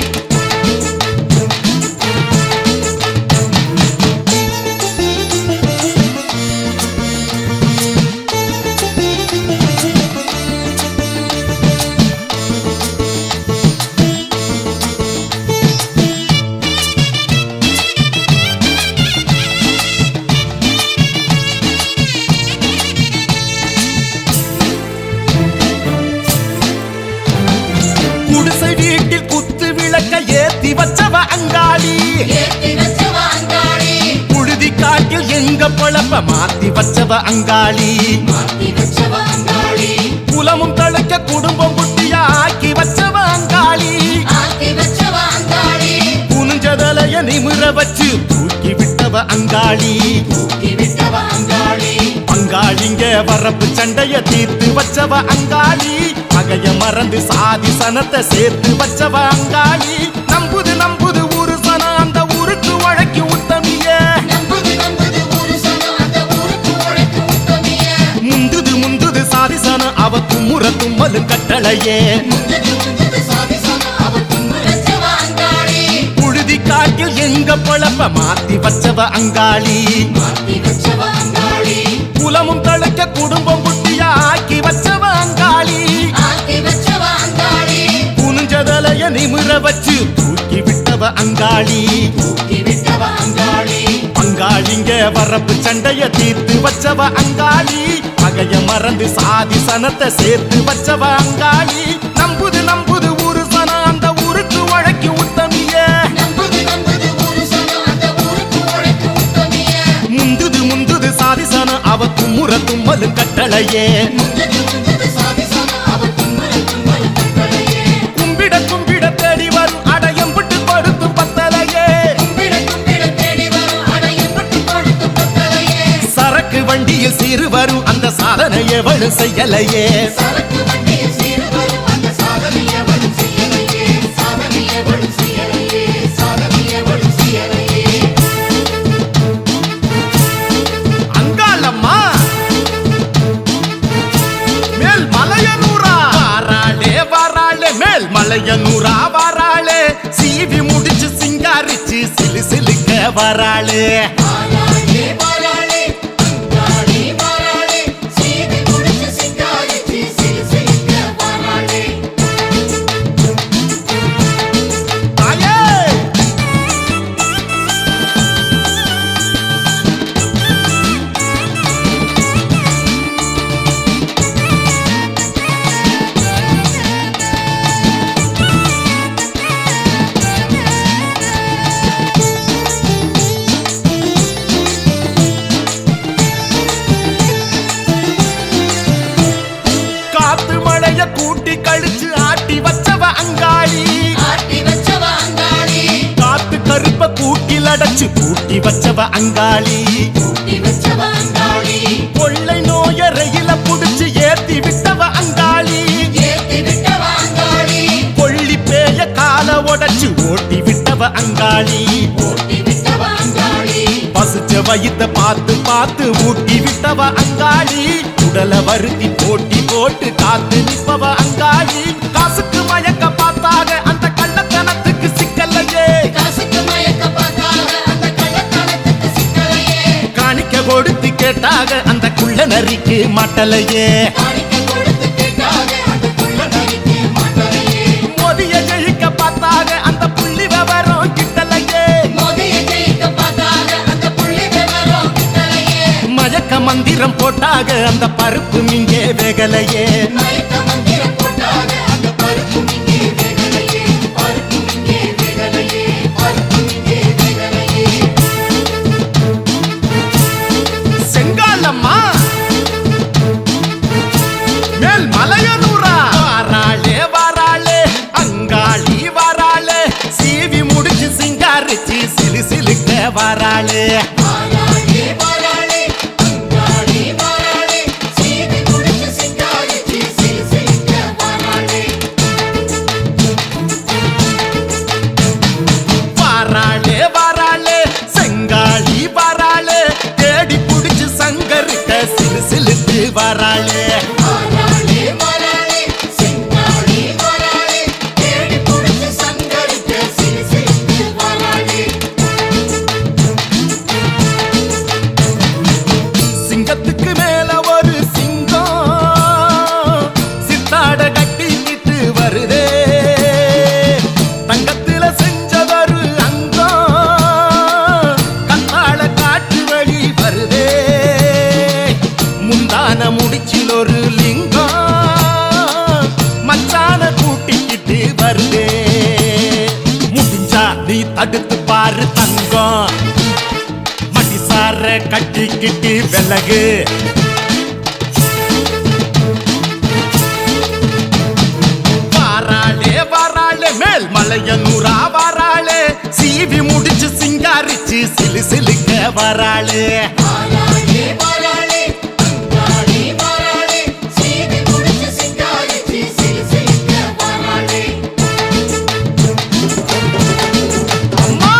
குடிசை வீட்டில் குத்து விளக்க ஏத்தி வச்சவ அங்காளி ஏத்தி வச்சவ அங்காளி புழுதி காட்டில் எங்க பொழப்ப மாத்தி வச்சவ அங்காளி மாத்தி வச்சவ அங்காளி குலமும் தழைக்க குடும்பம் குட்டியா ஆக்கி வச்சவ அங்காளி ஆத்தி வச்சவ அங்காளி குனிஞ்சதலைய நிமிர வச்சு தூக்கி விட்டவ அங்காளி தூக்கி விட்டவ அங்காளி அங்காளிங்க வரப்பு சண்டைய தீர்த்து வச்சவ அங்காளி பகைய மறந்து சாதி சனத்தை சேர்த்து வச்சவ அங்காளி நம்புது நம்புது ஊரு சனம் அந்த ஊருக்கு உழைக்கு உத்தமிய நம்புது நம்புது ஊரு சனம் அந்த ஊருக்கு உழைக்கு உத்தமிய முந்துது முந்துது சாதி சனம் அவ தும்முற தும்மலு கட்டளையே முந்தது முந்தது சாதி சனம் அவ தும்முறச்சவ அங்காளி புழுதி காட்டில் எங்க பொழப்ப மாத்தி வச்சவ அங்காளி மாத்தி வச்சவ அங்காளி குலமும் தழைக்க குடும்பம் குட்டியா ஆக்கி வச்சவ அங்காளி ஆத்தி வச்சவ அங்காளி குனிஞ்சதலைய நிமிர வச்சு தூக்கி விட்டவ அங்காளி தூக்கி விட்டவ அங்காளி அங்காளிங்க வரப்பு சண்டைய தீர்த்து வச்சவ அங்காளி பகைய மறந்து சாதி சனத்தை சேர்த்து வச்சவ அங்காளி நம்புது நம்புது ஊரு சனம் அந்த ஊருக்கு உழைக்கு உத்தமிய நம்புது நம்புது ஊரு சனம் அந்த ஊருக்கு உழைக்கு உத்தமிய முந்துது முந்துது சாதி சனம் அவ தும்முற தும்மலு கட்டளையே முந்தது முந்தது சாதி சனம் அவ தும்முற தும்மல கட்டளையே கும்பிட கும்பிட தேடி வரும் அடையம் விட்டு படுத்து பத்தலையே கும்பிட கும்பிட தேடி வரும் அடையும் பட்டு கொடுத்து பத்தலையே சரக்கு வண்டியில் சிறு வரும் அந்த சாதனை எவளு செய்யலையே சரக்கு வண்டியில் சீரு வரும் அந்த சாதனைய வரும் செய்யலையே சாதனைய வரும் செய்யலையே சாதனைய வரும் செய்யலையே அங்காளம்மா மேல் மலையனூரா வாராளே வாராளே மேல் மலையனூரா வாராளே சீவி முடிச்சு சிங்காரிச்சு சிலு சிலுக்க வராளே வாராளே வாராளே அங்காளி வாராளே சீவி முடிச்சு சிங்காரிச்சு சிலு சிலுக்க வாராளே தாயே காத்து மழைய கூட்டி கழிச்சு ஆட்டி வச்சவ அங்காளி ஆட்டி வச்சவ அங்காளி காத்து கருப்ப கூட்டில் அடைச்சு கூட்டி வச்சவ அங்காளி கூட்டி வச்சவ அங்காளி கொள்ளை நோய ரயில புடிச்சு ஏத்தி விட்டவ அங்காளி ஏத்தி விட்டவ அங்காளி கொள்ளி பேய கால உடைச்சு ஓட்டி விட்டவ அங்காளி ஓட்டி விட்டவ அங்காளி பசுச்ச வயித்த பார்த்து பார்த்து ஊட்டி விட்டவ அங்காளி, உடல வருத்தி போட்டி போட்டு காத்து நிப்பவ அங்காளி. காசுக்கு மயக்க பார்த்தாக அந்த கள்ளத்தனத்துக்கு சிக்கலையே, காசுக்கு மயக்க பார்த்தாக அந்த கள்ளத்தனத்துக்கு சிக்கலையே. காணிக்க கொடுத்து கேட்டாக அந்த குள்ள நரிக்கு மாட்டலையே, காணிக்க கொடுத்து கேட்டாக அந்த குள்ள நரிக்கு மாட்டலையே. மோதிய ஜெயிக்க பார்த்தாக அந்த புள்ளி விவரம் கிட்டலையே, மோதியை ஜெயிக்க பார்த்தாக அந்த புள்ளி விவரம் கிட்டலையே. மயக்க மந்திரம் போட்டாக அந்த பருப்பு மிங்கே வேகலையே. மயக்க மந்திரம் போட்டாக அந்த பருப்பு இங்கே வேகலையே, பருப்பு இங்கே வேகலையே, பருப்பு இங்கே வேகலையே. செங்காலம்மா மேல் மலையனூரா வாராளே வாராளே அங்காளி வாராளே, சீவி முடிச்சு சிங்காரிச்சு சிலு சிலுக்க வாராளே. வாராளே வாராளே அங்காளி வாராளே, சீவி முடிச்சு சிங்காரிச்சு சிலு சிலுக்க வாராளே. வாராளே வாராளே செங்காளி வாராளே, தேடி புடிச்சு சங்கருக்க சிலு சிலுக்கு வாராளே. வாராளே வாராளே சிங்காரி வாராளே, தேடி புடிச்சு சங்கரிக்க சிலு சிலுக்கு வாராளே. சிங்கத்துக்கு மேல ஒரு சிங்கம் சித்தாட கட்டிக்கிட்டு வருதே, தங்கத்தில செஞ்சதொரு அங்கம் கண்ணால காட்டு வழி வருதே, முந்தான முடிச்சில் ஒரு லிங்கம் மச்சான கூட்டிக்கிட்டு வருதே. முடிஞ்சா நீ தடுத்து பாரு தங்கம், மடிசார கட்டிக்கிட்டு விலகு. வாராளே வாராளே மேல் மலையனூரா வாராளே, சீவி முடிச்சு சிங்காரிச்சு சிலு சிலுக்க வாராளே. வாராளே வாராளே அங்காளி வாராளே, சீவி முடிச்சு சிங்காரிச்சு சிலு சிலுக்க வாராளே. அம்மா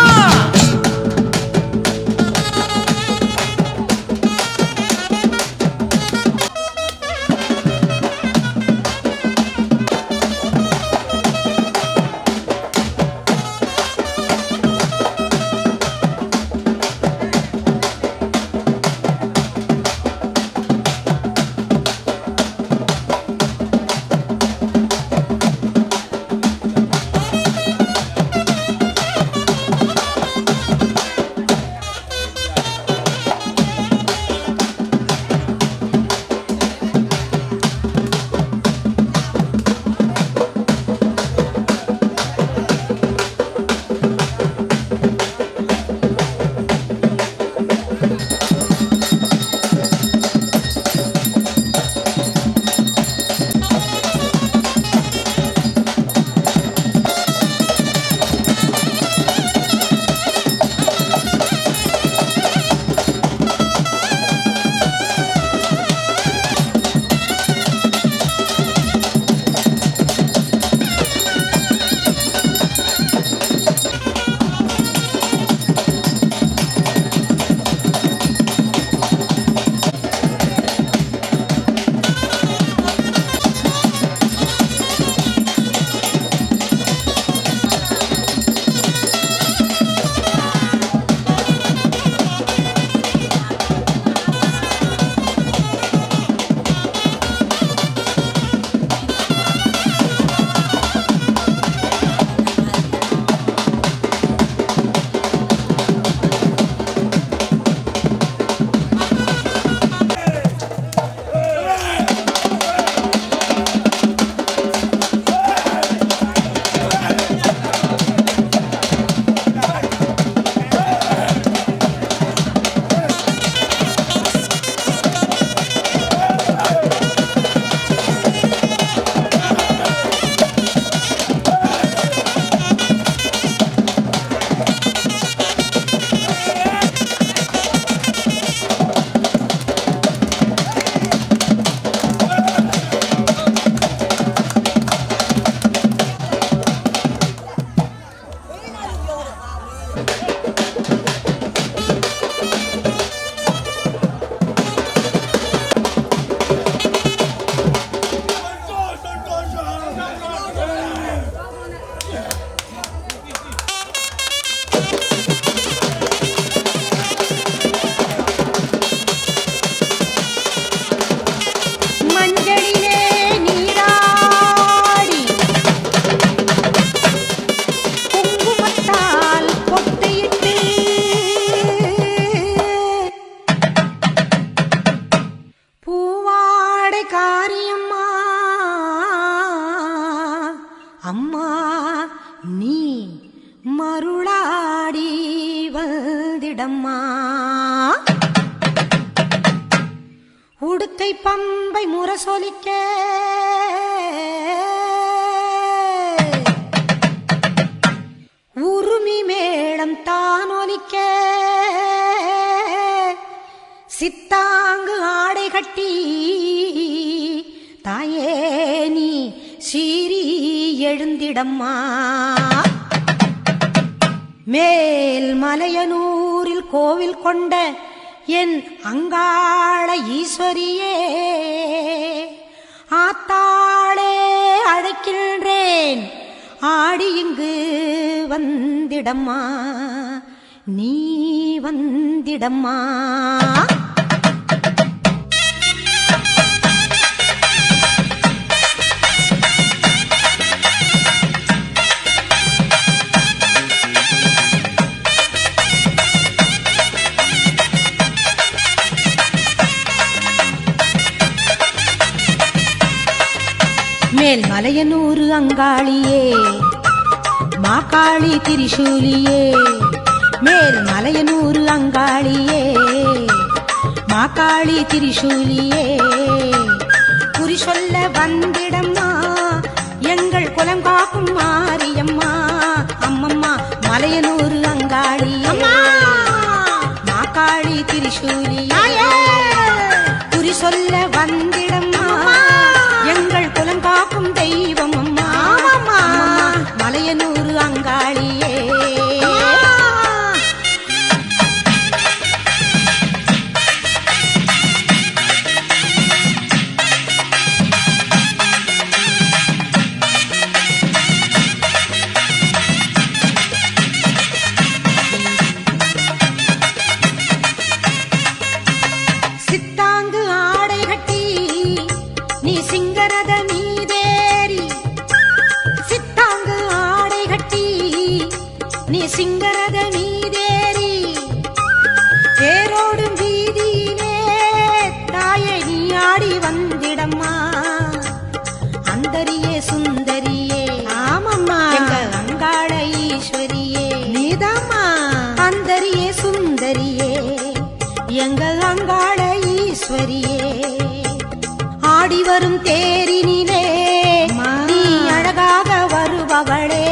காரியம்மா அம்மா நீ மருளாடி வந்திடம்மா உடுக்கை பம்பை முரசொலிக்க உருமி மேளம் தானொலிக்க சித்தாங்கு ஆடை கட்டி தாயே நீ சீறி எழுந்திடம்மா மேல் மலையனூரில் கோவில் கொண்ட என் அங்காள ஈஸ்வரியே ஆத்தாளே அழைக்கின்றேன் ஆடி இங்கு வந்திடம்மா நீ வந்திடம்மா மேல் மலையனூரு அங்காளியே மாக்காளி திரிசூலியே மேல் மலையனூரு அங்காளியே மாக்காளி திரிசூலியே குறி சொல்ல வந்திடம்மா எங்கள் குலம் காக்கும் மாரியம்மா அம்மம்மா மலையனூரு அங்காளியே மாக்காளி திரிசூலியே குறி சொல்ல வந்திடம்மா எங்கள் குலம் காக்கும் தெய்வம் அம்மா மலையனூரு அங்காளியே சித்தாங்கு ஆடை கட்டி நீ சிங்கரத மீதேறி சித்தாங்கு ஆடை கட்டி நீ சிங்கரத மீதேறி தேரோடும் வீதியிலே தாயே நீ ஆடி வந்திடம்மா அந்தரியே சுந்தரியே ஆமம்மா எங்க அங்காள ஈஸ்வரியே நீதாம்மா அந்தரியே சுந்தரியே எங்க அங்காள ஈஸ்வரியே ஆடி வரும் தேரினிலே நீ அழகாக வருபவளே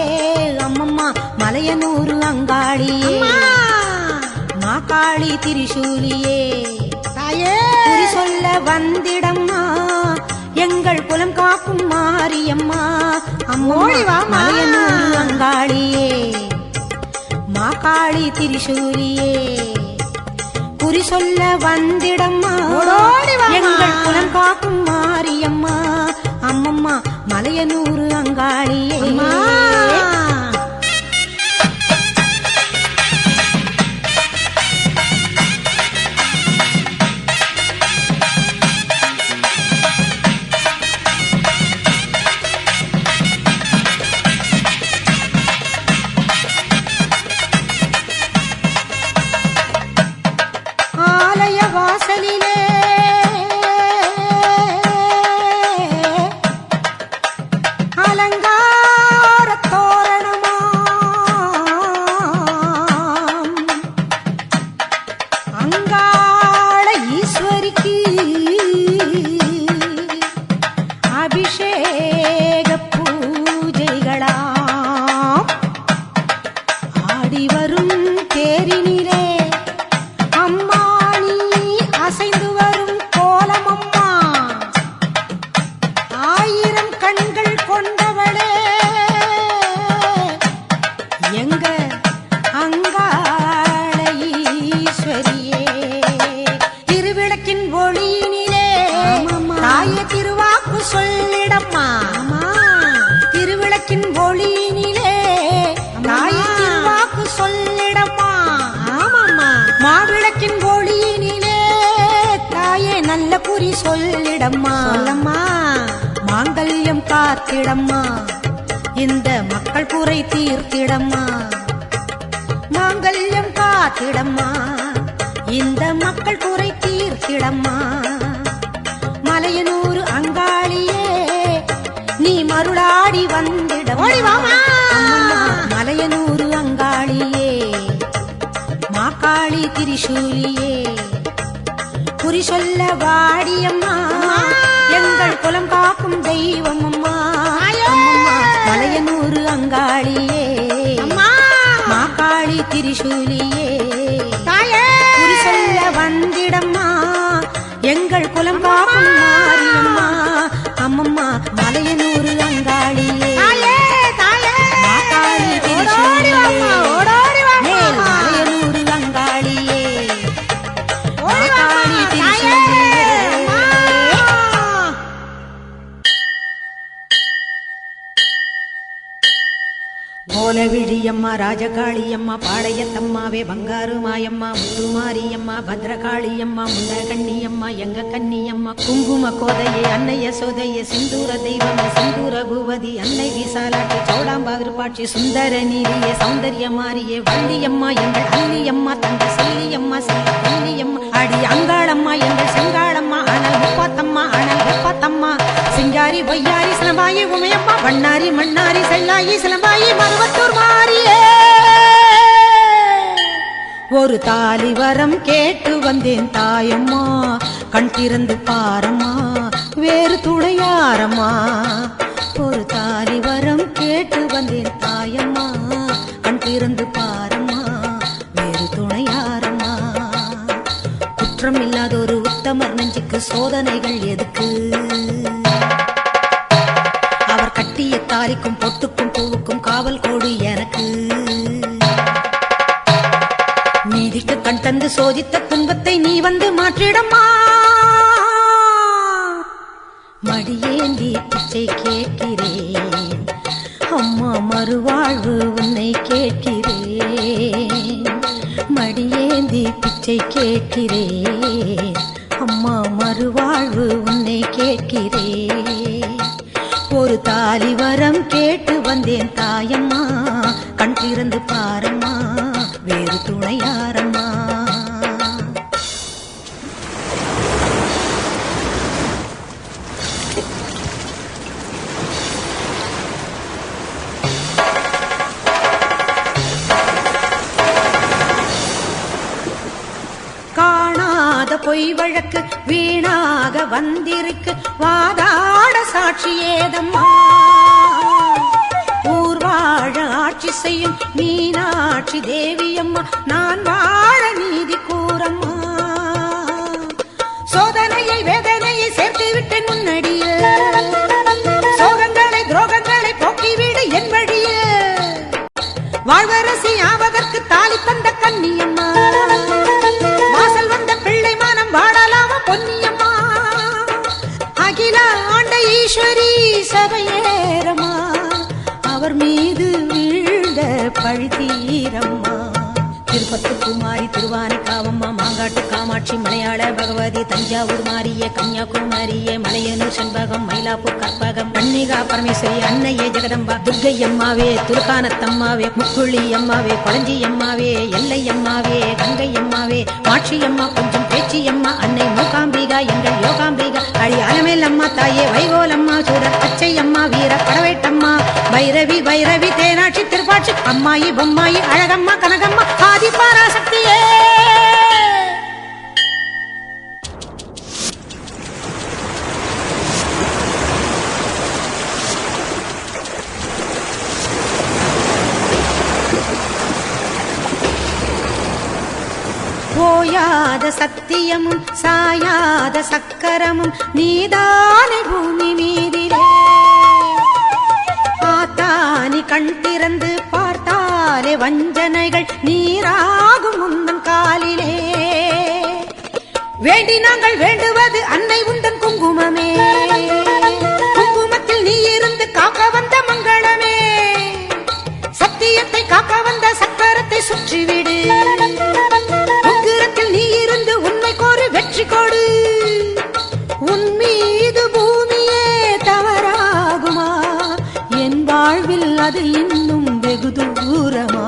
அம்மம்மா மலையனூரு அங்காளியே மாக்காளி திரிசூலியே தாயே குறி சொல்ல வந்திடம்மா எங்கள் குலம் காக்கும் மாரியம்மா அம்மோழிவா மலையனூரு அங்காளியே மாக்காளி திரிசூலியே குறி சொல்ல வந்திடம்மா எங்கள் குலம் காக்கும் மாரியம்மா அம்மம்மா மலையனூரு அங்காளியே ஆலய வாசலிலே அலங்கார தோரணமாம் அங்காள ஈஸ்வரிக்கு அபிஷேக பூஜைகளாம் ஆடி வரும் தேரினிலே அம்மா நீ அசைந்து வரும் கோலமம்மா ஆயிரம் கண்கள் கொண்டவளே எங்க அங்காள ஈஸ்வரியே திருவிளக்கின் ஒளியினிலே தாயே திருவாக்கு சொல்லிடம்மா திருவிளக்கின் ஒளியினிலே தாயே திருவாக்கு சொல்லிடம்மா மாவிளக்கின் ஒளியினிலே தாயே நல்ல குறி சொல்லிடம்மா சொல்லம்மா மாங்கல்யம் காத்திடம்மா இந்த மக்கள் குறை தீர்த்திடம்மா மாங்கல்யம் காத்திடம்மா இந்த மக்கள் குறை தீர்த்திடம்மா மலையனூரு ஓடிவாமா மலையனூர் அங்காளியே மாக்காளி திரிசூலியே குறி சொல்ல வாடியம்மா எங்கள் குலம் காக்கும் தெய்வம் அம்மா அம்மம்மா மலையனூர் அங்காளியே மாக்காளி திரிசூலியே குறி சொல்ல வந்திடம்மா எங்கள் குலம் காக்கும் மாரியம்மா அம்மம்மா மலையனூர் அங்காளியே மாக்காளி திரிசூலியே மலையனூர் அங்காளியே மாக்காளி திரிசூலியே கோலவிழியம்மா ராஜகாளியம்மா பாளையத்தம்மாவே பங்காரு மாயம்மா முத்துமாரியம்மா பத்ரகாளியம்மா முண்டகண்ணியம்மா எங்க கண்ணியம்மா குங்கும கோதையே அன்னைய சோதைய சிந்தூர தெய்வமே சிந்தூர பூவதி அன்னை விசாலாட்சி சௌடாம்பாவிருப்பாட்சி சுந்தர நீரியே சௌந்தர்ய மாரியே வள்ளியம்மா எங்கள் அல்லியம்மா தங்க செல்லியம்மா செல்ல கண்ணியம்மா அடி அங்காளம்மா எங்கள் செங்காளம்மா அனல் முப்பாத்தம்மா அனல் வெப்பாத்தம்மா சிங்காரி பொய்யாரி சிலம்பாயி உமையம்மா வண்ணாரி மண்ணாரி செல்லாயி சிலம்பாயி மருவத்தூர் மாறியே ஒரு தாலி வரம் கேட்டு வந்தேன் தாயம்மா கண் திறந்து பாரம்மா வேறு துணையாரம்மா ஒரு தாலி வரம் கேட்டு வந்தேன் தாயம்மா கண் திறந்து பாரம்மா வேறு துணையாரம்மா குற்றம் இல்லாத ஒரு உத்தமர் நெஞ்சுக்கு சோதனைகள் எதுக்கு அவர் கட்டிய தாலிக்கும் பொட்டுக்கும் பூவுக்கும் காவல் கோடு எனக்கு நீதிக்கு கண் தந்து சோதித்த துன்பத்தை நீ வந்து மாற்றிடம்மா மடியேந்தி பிச்சை கேட்கிறேன் அம்மா மறுவாழ்வு உன்னை கேட்கிறேன் மடியேந்தி பிச்சை கேட்கிறேன் அம்மா மறுவாழ்வு உன்னை கேட்கிறேன் ஒரு தாலி வரம் கேட்டு வந்தேன் தாயம்மா கண் திறந்து பாரம்மா வேறு துணையாரம்மா காணாத பொய் வழக்கு வீணாக வந்திருக்கு வாதாட சாட்சி ஏதம்மா ஊர்வாழ ஆட்சி செய்யும் மீனாட்சி தேவியம்மா நான் வாழ நீதி கூறம்மா சோதனையை வேதனையை சேர்த்து விட்டேன் முன்னடியில் சோகங்களை துரோகங்களை போக்கிவிடு என் வழியில் வாழ்வரசி ஆவதற்கு தாலி தந்த கன்னியம்மா வாசல் வந்த பிள்ளை மானம் வாழலாம பொன்னியம்மா அகில ஆண்ட ஈஸ்வரி சபையேரம்மா அவர் மீது வீழ்ந்த பழி தீரம்மா திருப்பத்து குமாரி திருவானைக்காவம்மா மாங்காட்டு காமாட்சி மலையாள பகவதி தஞ்சாவூர் மாரியே கன்னியாகுமரியே மலையனூர் செண்பகம் மயிலாப்பூர் கற்பகம் கன்னிகா பரமேஸ்வரி அன்னையே ஜெகதம்பா துர்க்கை அம்மாவே துர்கானத்தம்மாவே முக்குள்ளி அம்மாவே கொளஞ்சி அம்மாவே எல்லை அம்மாவே கங்கை அம்மாவே மாட்சி அம்மா கொஞ்சம் பேச்சி அம்மா அன்னை மூகாம்பிகா எங்கள் யோகாம்பிகா அழி அலமேல் அம்மா தாயே வைகோலம்மா சூரர் பச்சை அம்மா வீர படவேட்டம்மா பைரவி பைரவி தேனாட்சி திருப்பாட்சி அம்மாயி பொம்மாயி அழகம்மா கனகம்மா ஆதி பராசக்தியே போயாத சத்தியமும் சாயாத சக்கரமும் நீதானே பூமி மீதிலே ஆத்தானி கண் திறந்து பார்த்தாலே வஞ்சனைகள் நீராகும் முந்தன் காலிலே வேண்டி நாங்கள் வேண்டுவது அன்னை உந்தன் குங்குமமே குங்குமத்தில் நீ இருந்து காக்க வந்த மங்களமே சத்தியத்தை காக்க வந்த சக்கரத்தை சுற்றிவிடு உக்கிரத்தில் நீ இருந்து உண்மை கோரு வெற்றி கொடு உன் மீது பூமியே தவறாகுமா என் வாழ்வில் அது இன்னும் வெகு தூரமா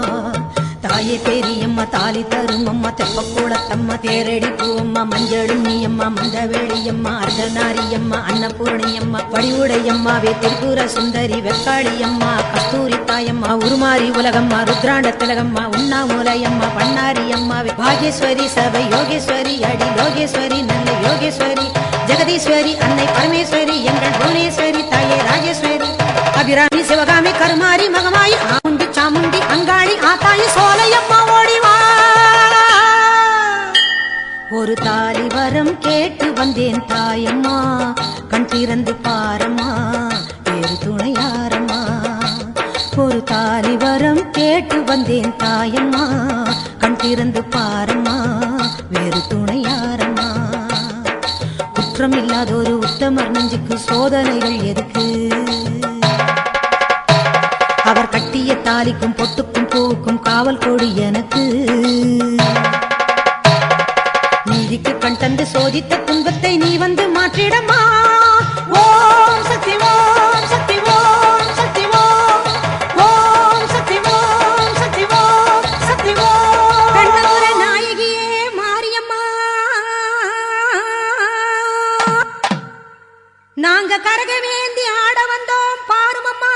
தாயே பெரியம்மா தாலி தரும் அம்மா தெப்பக்கூடத்தம்மா அம்மா தேரடி பூவம்மா மஞ்சளும் நீ அம்மா மந்தவேளியம்மா அர்த்தநாரியம்மா அன்னபூர்ணியம்மா வடிவுடையம்மாவே திருப்புர சுந்தரி வெக்காளியம்மா கஸ்தூரி தாயம்மா உருமாறி உலகம்மா ருத்ராண்ட திலகம்மா உண்ணாமூலையம்மா பண்ணாரியம்மாவே பாகேஸ்வரி சபை யோகேஸ்வரி அடி லோகேஸ்வரி நல்ல யோகேஸ்வரி ஜெகதீஸ்வரி அன்னை பரமேஸ்வரி எங்கள் புவனேஸ்வரி தாயே ராஜேஸ்வரி அபிராமி சிவகாமி கருமாரி மகமாயி ஆமுண்டி சாமுண்டி அங்காளி ஆத்தாயி சோலையம்மா ஓடிவா ஒரு தாலி வரம் கேட்டு வந்தேன் தாயம்மா கண் திறந்து பாரம்மா வேறு துணையாரம்மா ஒரு தாலி வரம் கேட்டு வந்தேன் தாயம்மா கண் திறந்து பாரம்மா வேறு துணையாரம்மா குற்றம் இல்லாத ஒரு உத்தமர் நெஞ்சுக்கு சோதனைகள் எதுக்கு அவர் கட்டிய தாலிக்கும் பொட்டுக்கும் பூவுக்கும் காவல் கோடி எனக்கு நீதிக்கு கண் தந்து சோதித்த துன்பத்தை நீ வந்து மாற்றிடமா ஓம் சக்தி ஓம் சக்தி ஓம் சக்தி ஓம் ஓம் சக்தி ஓம் சக்தி ஓம் சக்தி ஓம் கண்ணபுர நாயகியே மாரியம்மா நாங்க கரகவேந்தி ஆட வந்தோம் பாருமம்மா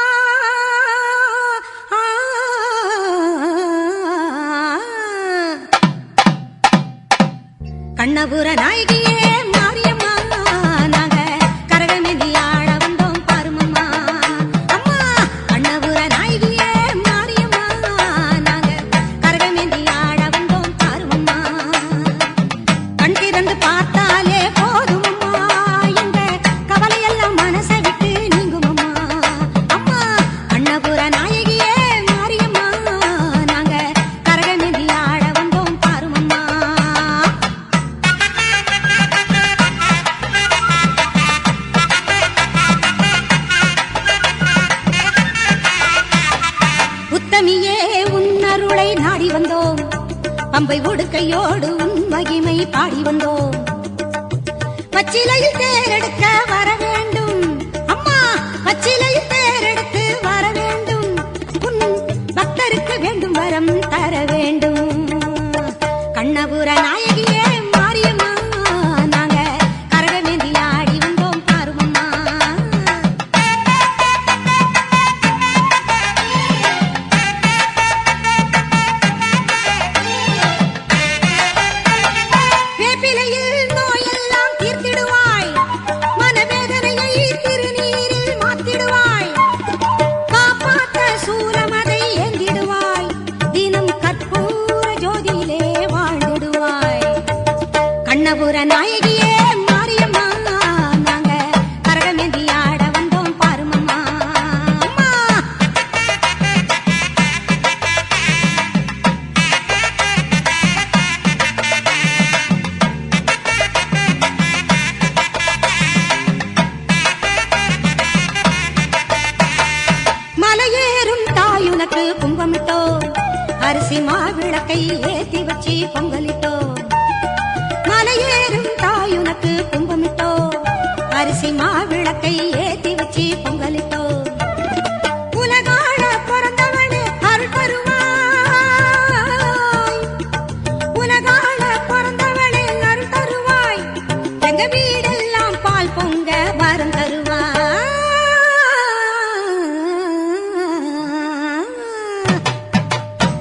கண்ணபுர நாயகியே மாரியம்மா நாங்க கரகமேந்தி ஆட வந்தோம் பாருமம்மா அம்மா கண்ணபுர நாயகியே மாரியம்மா நாங்க கரகமேந்தி ஆட வந்தோம் பாருமம்மா கண் திறந்து பார்த்தாலே போதுமம்மா எங்க கவலையெல்லாம் மனசை விட்டு நீங்குமம்மா அம்மா கண்ணபுர நாயகியே மாரியம்மா நாங்க கரகமேந்தி ஆட வந்தோம் பாருமம்மா உத்தமியே உன்னருளை நாடி வந்தோம் பம்பை உடுக்கையோடு உன் மகிமை பாடி வந்தோம் பச்சிலையில் தேரெடுக்க வர வேண்டும் அம்மா பச்சிலையில் தேரெடுத்து வர வேண்டும் உன் பக்தருக்கு வேண்டும் வரம் தர வேண்டும் கண்ணபுர நாயகியே மாரியம்மா நாங்க கரகமேந்தி ஆடி வந்தோம் பாருமம்மா வேப்பிலையில் நோயெல்லாம் தீர்த்திடுவாய் மனவேதனையை திருநீரில் மாத்திடுவாய் காப்பாற்ற சூலமதை ஏந்திடுவாய் தினம் கற்பூர ஜோதியிலே வாழ்ந்திடுவாய் கண்ணபுர நாயகியே மாரியம்மா நாங்க கரகமேந்தி ஆட வந்தோம் பாருமம்மா அம்மா மலையேறும் தாயுனக்கு கும்பமிட்டோ அரிசி மாவிளக்கை ஏத்தி வச்சு பொங்கலிட்டோ மலையேறும் தாயுனக்கு கும்பமிட்டோ அரிசி மாவிளக்கை ஏத்தி வச்சு பொங்கலிட்டோ உலகாள பிறந்தவனே அருள் தருவாய் உலகாள பிறந்தவனே அருள் தருவாய் எங்க வீடெல்லாம் பால் பொங்க வரம் தருவாய்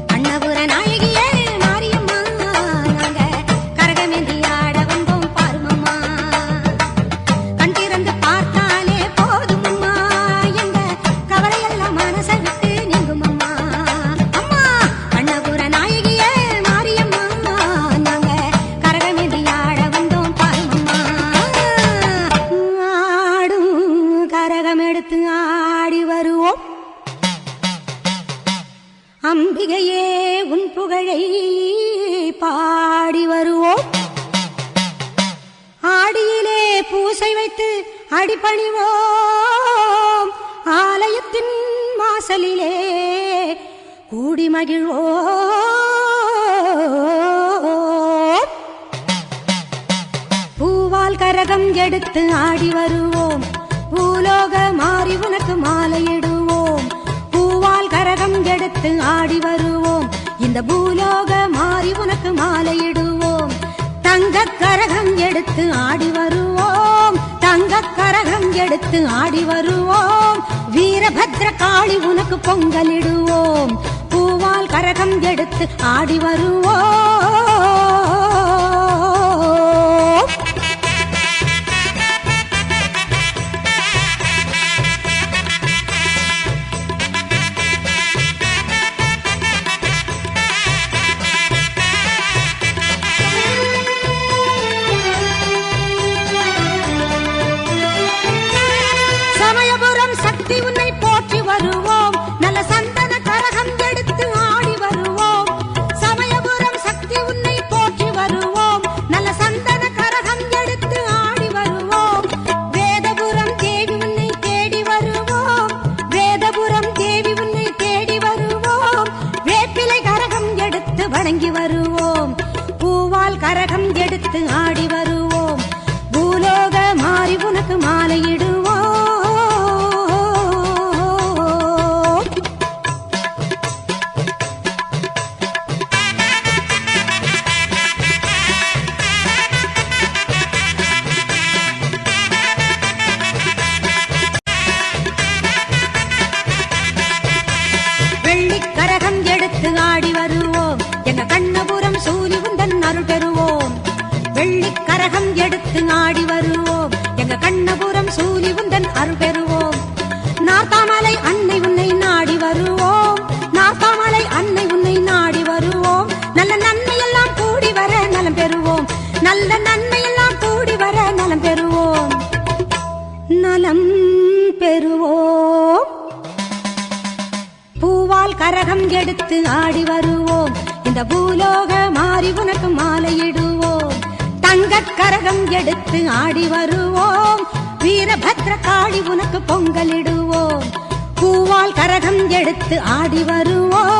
கண்ணபுர நாயகியே மாரியம்மா நாங்க கரகமேந்தி ஆட வந்தோம் பாருமம்மா கண் திறந்து பார்த்தாலே போதுமம்மா எங்க கவலையெல்லாம் மனசை விட்டு நீங்குமம்மா அம்மா கண்ணபுர நாயகியே மாரியம்மா நாங்க கரகமேந்தி ஆட வந்தோம் பாருமம்மா ஆடும் கரகம் எடுத்து ஆடி வருவோம் அம்பிகையே உன் புகழை பாடி வருவோம் ஆடியிலே பூசை வைத்து அடிபணிவோம் ஆலயத்தின் வாசலிலே கூடி மகிழ்வோம் பூவால் கரகம் எடுத்து ஆடி வருவோம் பூலோக மாறி உனக்கு மாலையிடுவோம் பூவால் கரகம் எடுத்து ஆடி வருவோம் இந்த பூலோக மாறி உனக்கு மாலையிடுவோம் தங்க கரகம் எடுத்து ஆடி வருவோம், தங்க கரகம் எடுத்து ஆடி வருவோம், வீரபத்ர காளி உனக்கு பொங்கலிடுவோம், பூவால் கரகம் எடுத்து ஆடி வருவோம். வணங்கி வருவோம், பூவால் கரகம் எடுத்து ஆடி வருவோம், பூலோக மாறி உனக்கு மாலையிடுவோம். வெள்ளிக்கரகம் எடுத்து ஆடி வருவோம், எங்க கண்ணபுரம் சூலி உந்தன் அருள் பெறுவோம், வெள்ளிக்கரகம் எடுத்து ஆடி வருவோம், எங்க கண்ணபுரம் சூலி உந்தன் அருள் பெறுவோம், நார்த்தாமலை அன்னை உன்னை நாடி வருவோம், நார்த்தாமலை அன்னை உன்னை நாடி வருவோம், நல்ல நன்மையெல்லாம் கூடி வர நலம் பெறுவோம், நல்ல நன்மையெல்லாம் கூடி வர நலம் பெறுவோம், நலம் பெறுவோம். பூவால் கரகம் எடுத்து ஆடி வருவோம், இந்த பூலோக மாறி உனக்கு மாலையிடுவோம், தங்க கரகம் எடுத்து ஆடி வருவோம், வீரபத்ர காளி உனக்கு பொங்கலிடுவோம், பூவால் கரகம் எடுத்து ஆடி வருவோம்.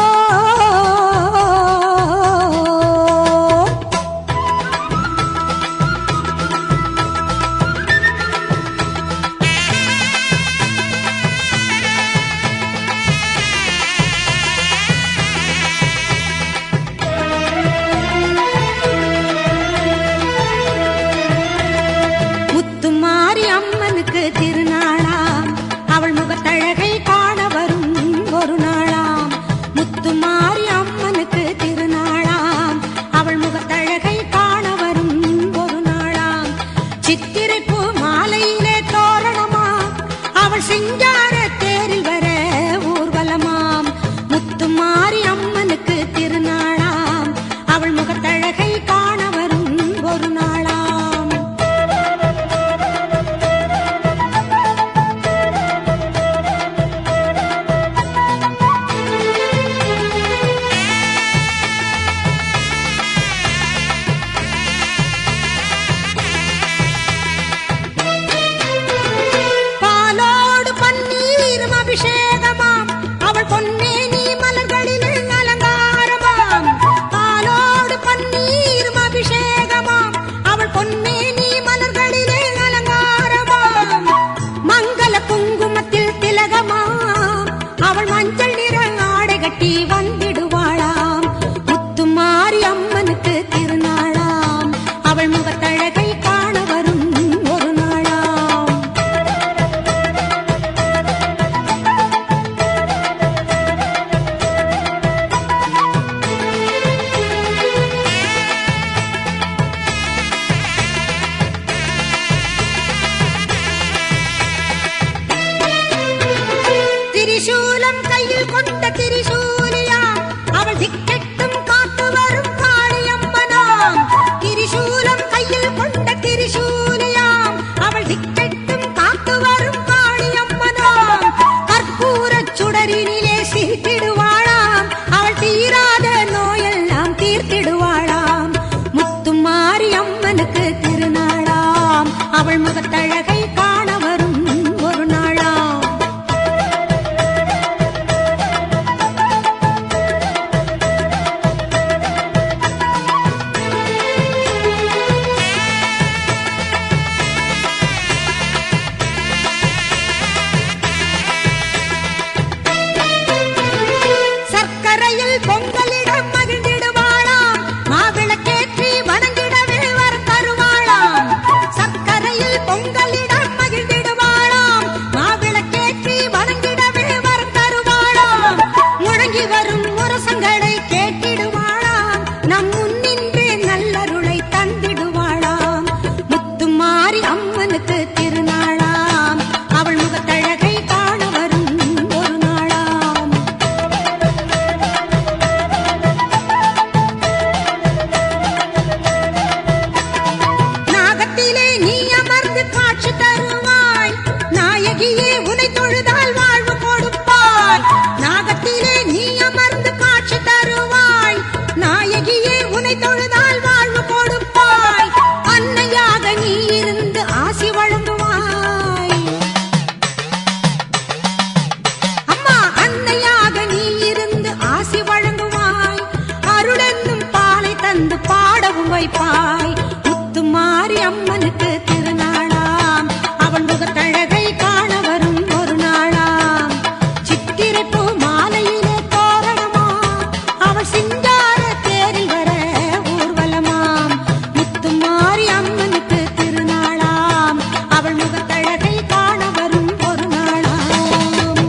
திருநாளாம் அவள் முகத்தழகை காண வரும் ஒரு நாளாம், முத்துமாரி அம்மனுக்கு திருநாளாம் அவள் முகத்தழகை காண வரும் ஒரு நாளாம், சித்திரை பூ மாலையிலே தோரணமாம் அவள் சிங்கார தேரில் வர ஊர்வலமாம், முத்துமாரி அம்மனுக்கு திருநாளாம் அவள் முகத்தழகை காண வரும் ஒரு நாளாம். அபிஷேகமாம் அவள் பொன்னேனி மலர்களில் அலங்காரமாம், பாலோடு பன்னீரும் அபிஷேகமாம் அவள் பொன்னேனி மலர்களில் அலங்காரமாம், மங்கள குங்குமத்தில் திலகமாம் அவள் மஞ்சள் நிற ஆடை கட்டி வந்திடுவாளாம், முத்துமாரி அம்மனுக்கு திருநாளாம் அவள் முகத்தழகை காண வரும் ஒரு நாளாம். திரிசூலம் கையில் கொண்ட திரிசூலியா உனை தொழுதால் வாழ்வு கொடுப்பாய் நாகத்திலே நீ அமர்ந்து காட்சி தருவாய் நாயகியே உனை தொழுதால் வாழ்வு கொடுப்பாய் அன்னையாக நீ இருந்து ஆசி வழங்குவாய் அம்மா அன்னையாக நீ இருந்து ஆசி வழங்குவாய் அருளென்னும் பாலை தந்து பாடவும் வைப்பாய் முத்துமாரி அம்மனுக்கு திருநாளாம் அவள் முகத்தழகை காண வரும் ஒரு நாளாம் சித்திரை பூ மாலையிலே தோரணமா அவள் சிங்கார தேரில் வர ஊர்வலமாம் முத்துமாரி அம்மனுக்கு திருநாளாம் அவள் முகத்தழகை காண வரும் ஒரு நாளாம்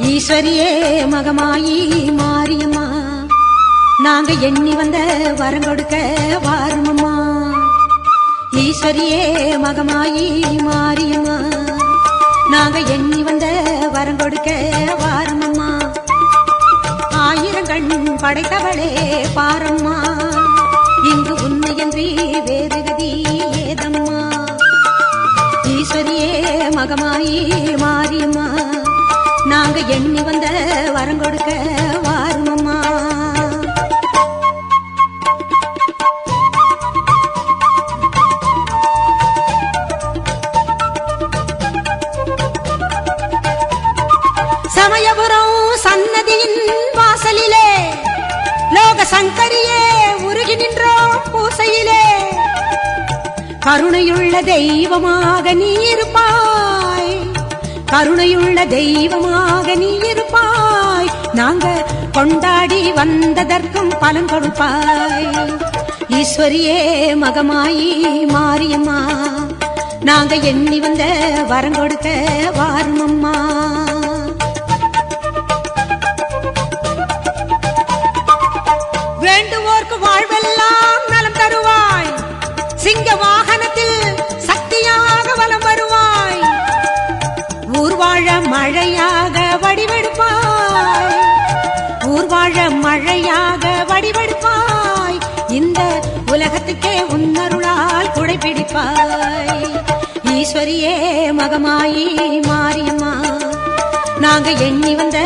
ஈஸ்வரியே மகமாயி மாரியம்மா நாங்க எண்ணி வந்த வரம் கொடுக்க வாருமம்மா ஈஸ்வரியே மகமாயி மாரியம்மா நாங்க எண்ணி வந்த வரம் கொடுக்க வாருமம்மா ஆயிரம் கண் படைத்தவளே பாரம்மா இங்கு உன்னையன்றி வேறு கதி ஏதம்மா ஈஸ்வரியே மகமாயி மாரியம்மா நாங்க எண்ணி வந்த வரம் கொடுக்க வாருமம்மா சமயபுரம் சன்னதியின் வாசலிலே லோக சங்கரியே உருகி நின்றோம் பூசையிலே கருணையுள்ள தெய்வமாக நீ இருப்பாய் கருணையுள்ள தெய்வமாக நீ இருப்பாய் நாங்க கொண்டாடி வந்ததற்கும் பலன் கொடுப்பாய் ஈஸ்வரியே மகமாயி மாரியம்மா நாங்க எண்ணி வந்த வரம் கொடுக்க வாருமம்மா வேண்டுவோர்க்கு வாழ்வெல்லாம் நலம் தருவாய் சிங்க வாகனத்தில் சக்தியாக வலம் வருவாய் ஊர்வாழ மழையாக வடிவெடுப்பாய் ஊர்வாழ மழையாக வடிவெடுப்பாய் இந்த உலகத்துக்கே உன்னருளால் குடைபிடிப்பாய் ஈஸ்வரியே மகமாயி மாரியம்மா நாங்க எண்ணி வந்த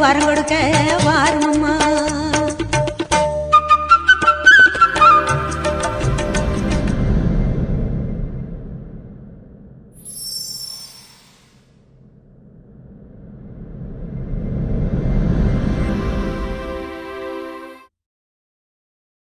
வரம் கொடுக்க வாருமம்மா